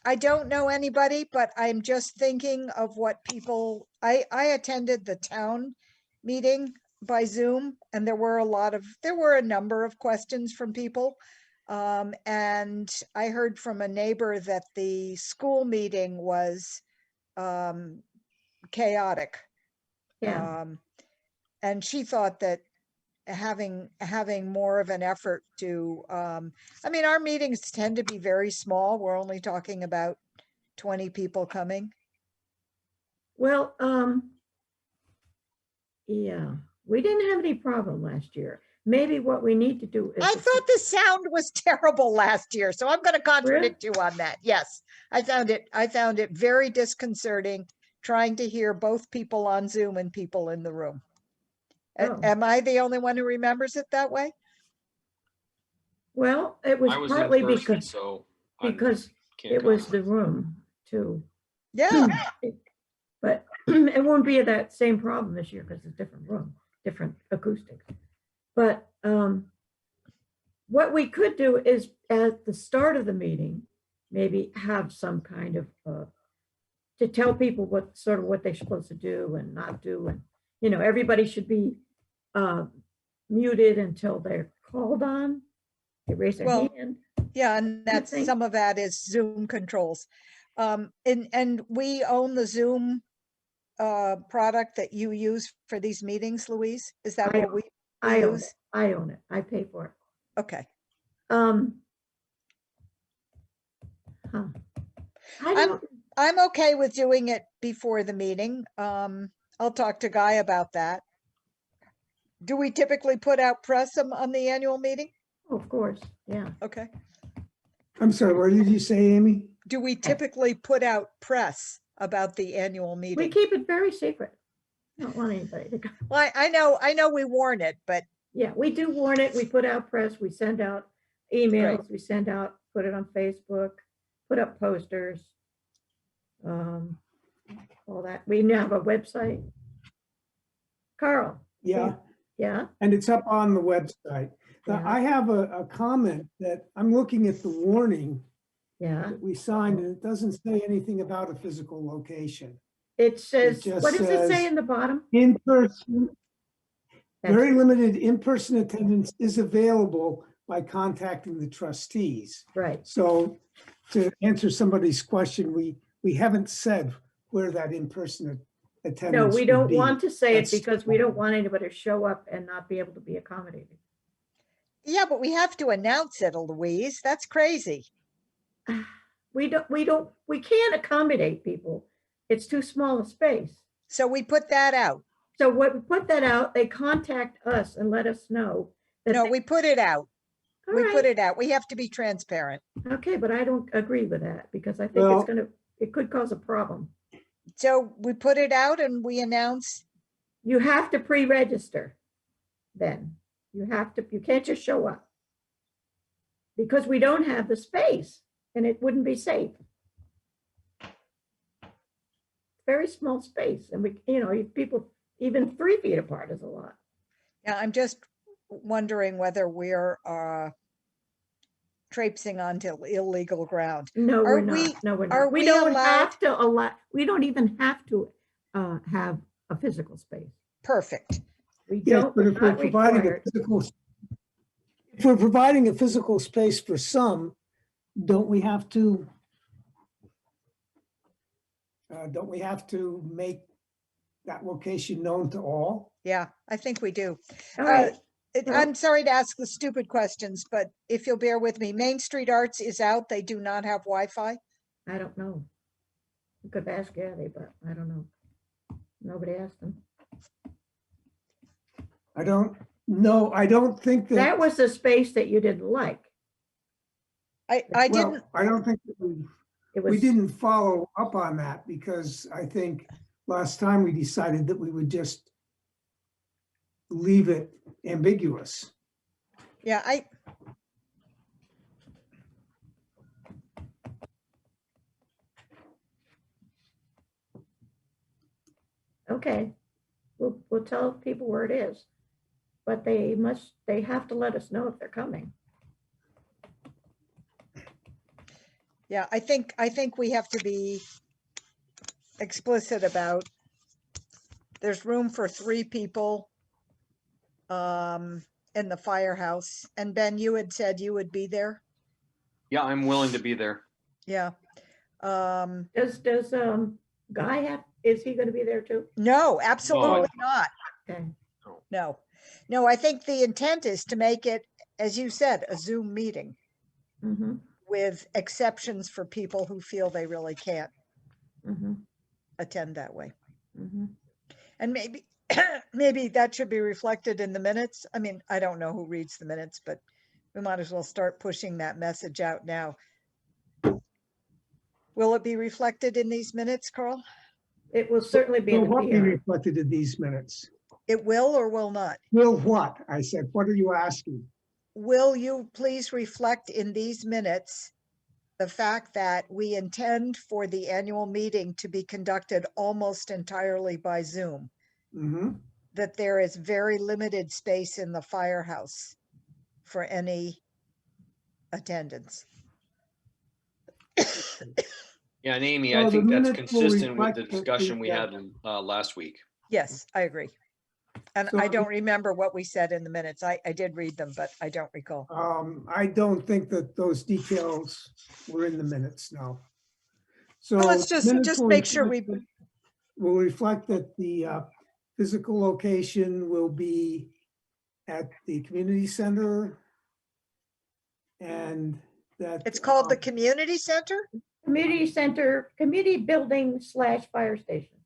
I don't know anybody, but I'm just thinking of what people, I attended the town meeting by Zoom and there were a number of questions from people. And I heard from a neighbor that the school meeting was chaotic. Yeah, And she thought that having more of an effort to, I mean, our meetings tend to be very small. We're only talking about 20 people coming. well, yeah, we didn't have any problem last year. Maybe what we need to do is. I thought the sound was terrible last year, so I'm going to Really? contradict you on that. Yes, I found it very disconcerting trying to hear both people on Zoom and people in the room. Oh. Am I the only one who remembers it that way? Well, it was I was in partly person, because, so I because can't it was comment. the room too. Yeah, But it won't be that same problem this year because it's a different room, different acoustics. But what we could do is at the start of the meeting, maybe have some kind of to tell people what they're supposed to do and not do. And, you know, everybody should be muted until they're called on. They raise their Well, hand. yeah, and that's, think- some of that is Zoom controls. And we own the Zoom product that you use for these meetings, Louise? Is that I what we I own use? it. I own it. I pay for it. Okay. Huh. I don't, I'm okay with doing it before the meeting. I'll talk to Guy about that. Do we typically put out press on the annual meeting? of course, yeah. Okay. I'm sorry, what did you say, Amy? Do we typically put out press about the annual We meeting? keep it very secret. Don't want anybody to go. Well, I know we warn it, but Yeah, we do warn it. We put out press, we send out emails, we send out, put it on Facebook, put up posters. All that. We now have a website. Carl, Yeah, yeah, and it's up on the website. Now, Yeah. I have a comment that I'm looking at the warning yeah. that we signed, and it doesn't say anything about a physical location. It says, just what does it say says- in the bottom? In person, That's- very limited in-person attendance is available by contacting the trustees. Right, So to answer somebody's question, we haven't said where that in-person attendance no, we would don't be. want to say it That's- because we don't want anybody to show up and not be able to be accommodated. yeah, but we have to announce it, Louise. That's crazy. We can't accommodate people. It's too small a space. So we put that out. So what, we put that out, they contact us and let us know. that No, they- we put it out. All We put right. it out. We have to be transparent. Okay, but I don't agree with that because I think Well- it could cause a problem. So we put it out and we announce, You have to pre-register then. You can't just show up. Because we don't have the space and it wouldn't be safe. Very small space and if people, even 3 feet apart is a lot. yeah, I'm just wondering whether we're traipsing onto illegal ground. No, Are we're not. we- No, we're are not. We we don't allowed- have to allow, we don't even have to have a physical space. Perfect. We Yes, don't, but we're if we're not providing a required. physical space for some, don't we have to make that location known to all? Yeah, I think we do. All right, Well- I'm sorry to ask the stupid questions, but if you'll bear with me, Main Street Arts is out. They do not have Wi-Fi. I don't know. We could ask Gabby, but I don't know. Nobody asked them. I don't know. I don't think That that, was the space that you didn't like. I well, didn't, I don't think that It we was, didn't follow up on that because I think last time we decided that we would just leave it ambiguous. yeah, okay. we'll tell people where it is. But they have to let us know if they're coming. Yeah, I think we have to be explicit about, there's room for 3 people in the firehouse. And Ben, you had said you would be there. Yeah, I'm willing to be there. Yeah. Does Guy have, is he gonna be there too? No, absolutely not. Okay. No, I think the intent is to make it, as you said, a Zoom meeting Mm-hmm, with exceptions for people who feel they really can't mm-hmm, attend that way. mm-hmm. And maybe, maybe that should be reflected in the minutes. I mean, I don't know who reads the minutes, but we might as well start pushing that message out now. Will it be reflected in these minutes, Carl? It will certainly be Will in the what be PR. reflected in these minutes? It will or will not? Will what? I said, what are you asking? Will you please reflect in these minutes the fact that we intend for the annual meeting to be conducted almost entirely by Zoom? Mm-hmm. That there is very limited space in the firehouse for any attendance. Yeah, and Amy, Well, I the think that's minutes will consistent with the reflect that discussion we the, had last week. Yes, I agree. And So- I don't remember what we said in the minutes. I did read them, but I don't recall. I don't think that those details were in the minutes, no. So Well, let's minutes just will make sure reflect will reflect that the physical location will be at the community center, and that It's called the community center? Community center, community building / fire station.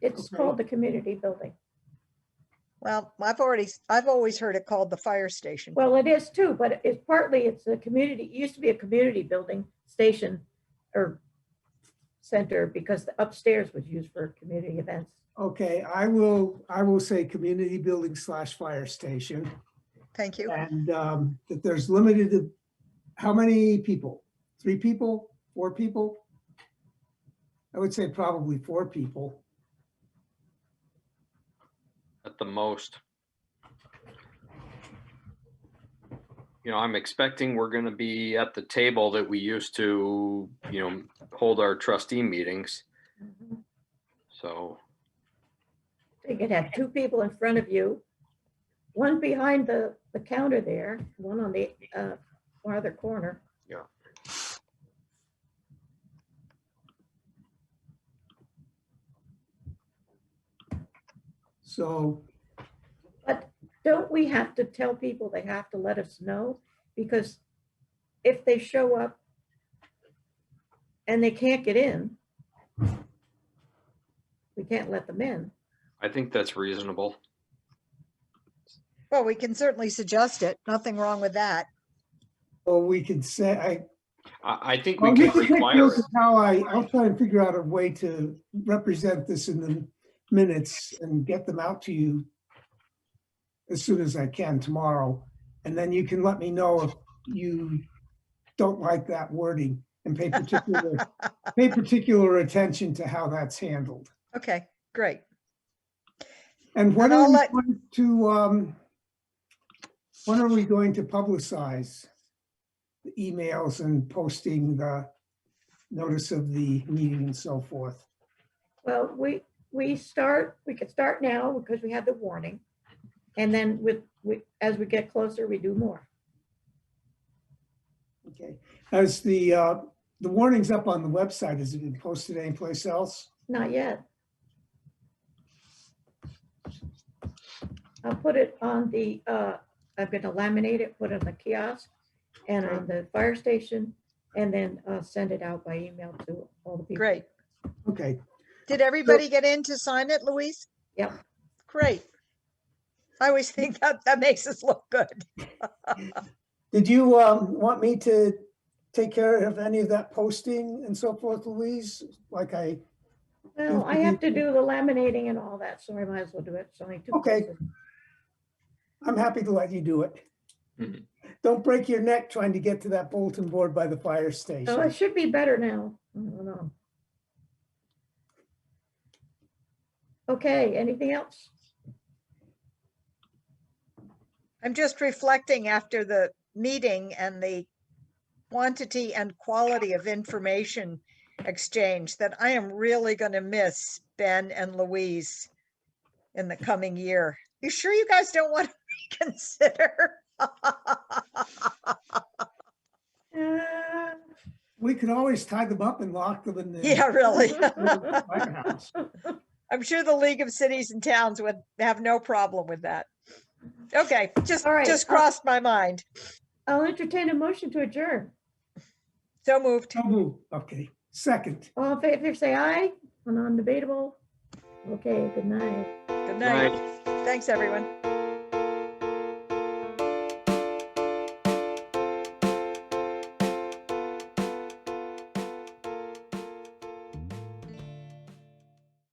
It's Okay. called the community building. Well, I've always heard it called the fire station. Well, it is too, but it's a community, it used to be a community building station or center because the upstairs was used for community events. Okay, I will say community building / fire station, Thank you. and that there's limited, how many people? 3 people, 4 people? I would say probably 4 people. At the most. You know, I'm expecting we're gonna be at the table that we used to, hold our trustee meetings. Mhm. So, You could have 2 people in front of you, one behind the counter there, one on the farther corner. yeah. So But don't we have to tell people they have to let us know? Because if they show up and they can't get in, we can't let them in. I think that's reasonable. Well, we can certainly suggest it. Nothing wrong with that. well, we could say, I think we I'll can get to take require notes it. of I'll try and figure out a way to represent this in the minutes and get them out to you as soon as I can tomorrow. And then you can let me know if you don't like that wording and pay particular attention to how that's handled. Okay, great. And when And are I'll we let- going to, when are we going to publicize the emails and posting the notice of the meeting and so forth? Well, we could start now because we have the warning. And then as we get closer, we do more. Okay, as the warning's up on the website, has it been posted anyplace else? Not yet. I'll put it on the, I'm gonna laminate it, put it on the kiosk and on the fire station, and then send it out by email to all the people. Great. Okay, Did everybody get in to sign it, Louise? Yep. Great. I always think that makes us look good. did you want me to take care of any of that posting and so forth, Louise? Like Well, I have to do the laminating and all that, so I might as well do it. It's only 2 Okay. places. I'm happy to let you do it. Mhm. Don't break your neck trying to get to that bulletin board by the fire So it station. should be better now. I don't know. Okay, anything else? I'm just reflecting after the meeting and the quantity and quality of information exchange that I am really going to miss Ben and Louise in the coming year. You sure you guys don't want to reconsider? We could always tie them up and lock them in the Yeah, really. firehouse. I'm sure the League of Cities and Towns would have no problem with that. Okay, All right, just crossed my mind. I'll entertain a motion to adjourn. So moved. So moved. Okay, second. All in favor, say aye. Non-debatable. Okay, good night. Good night. Thanks, everyone.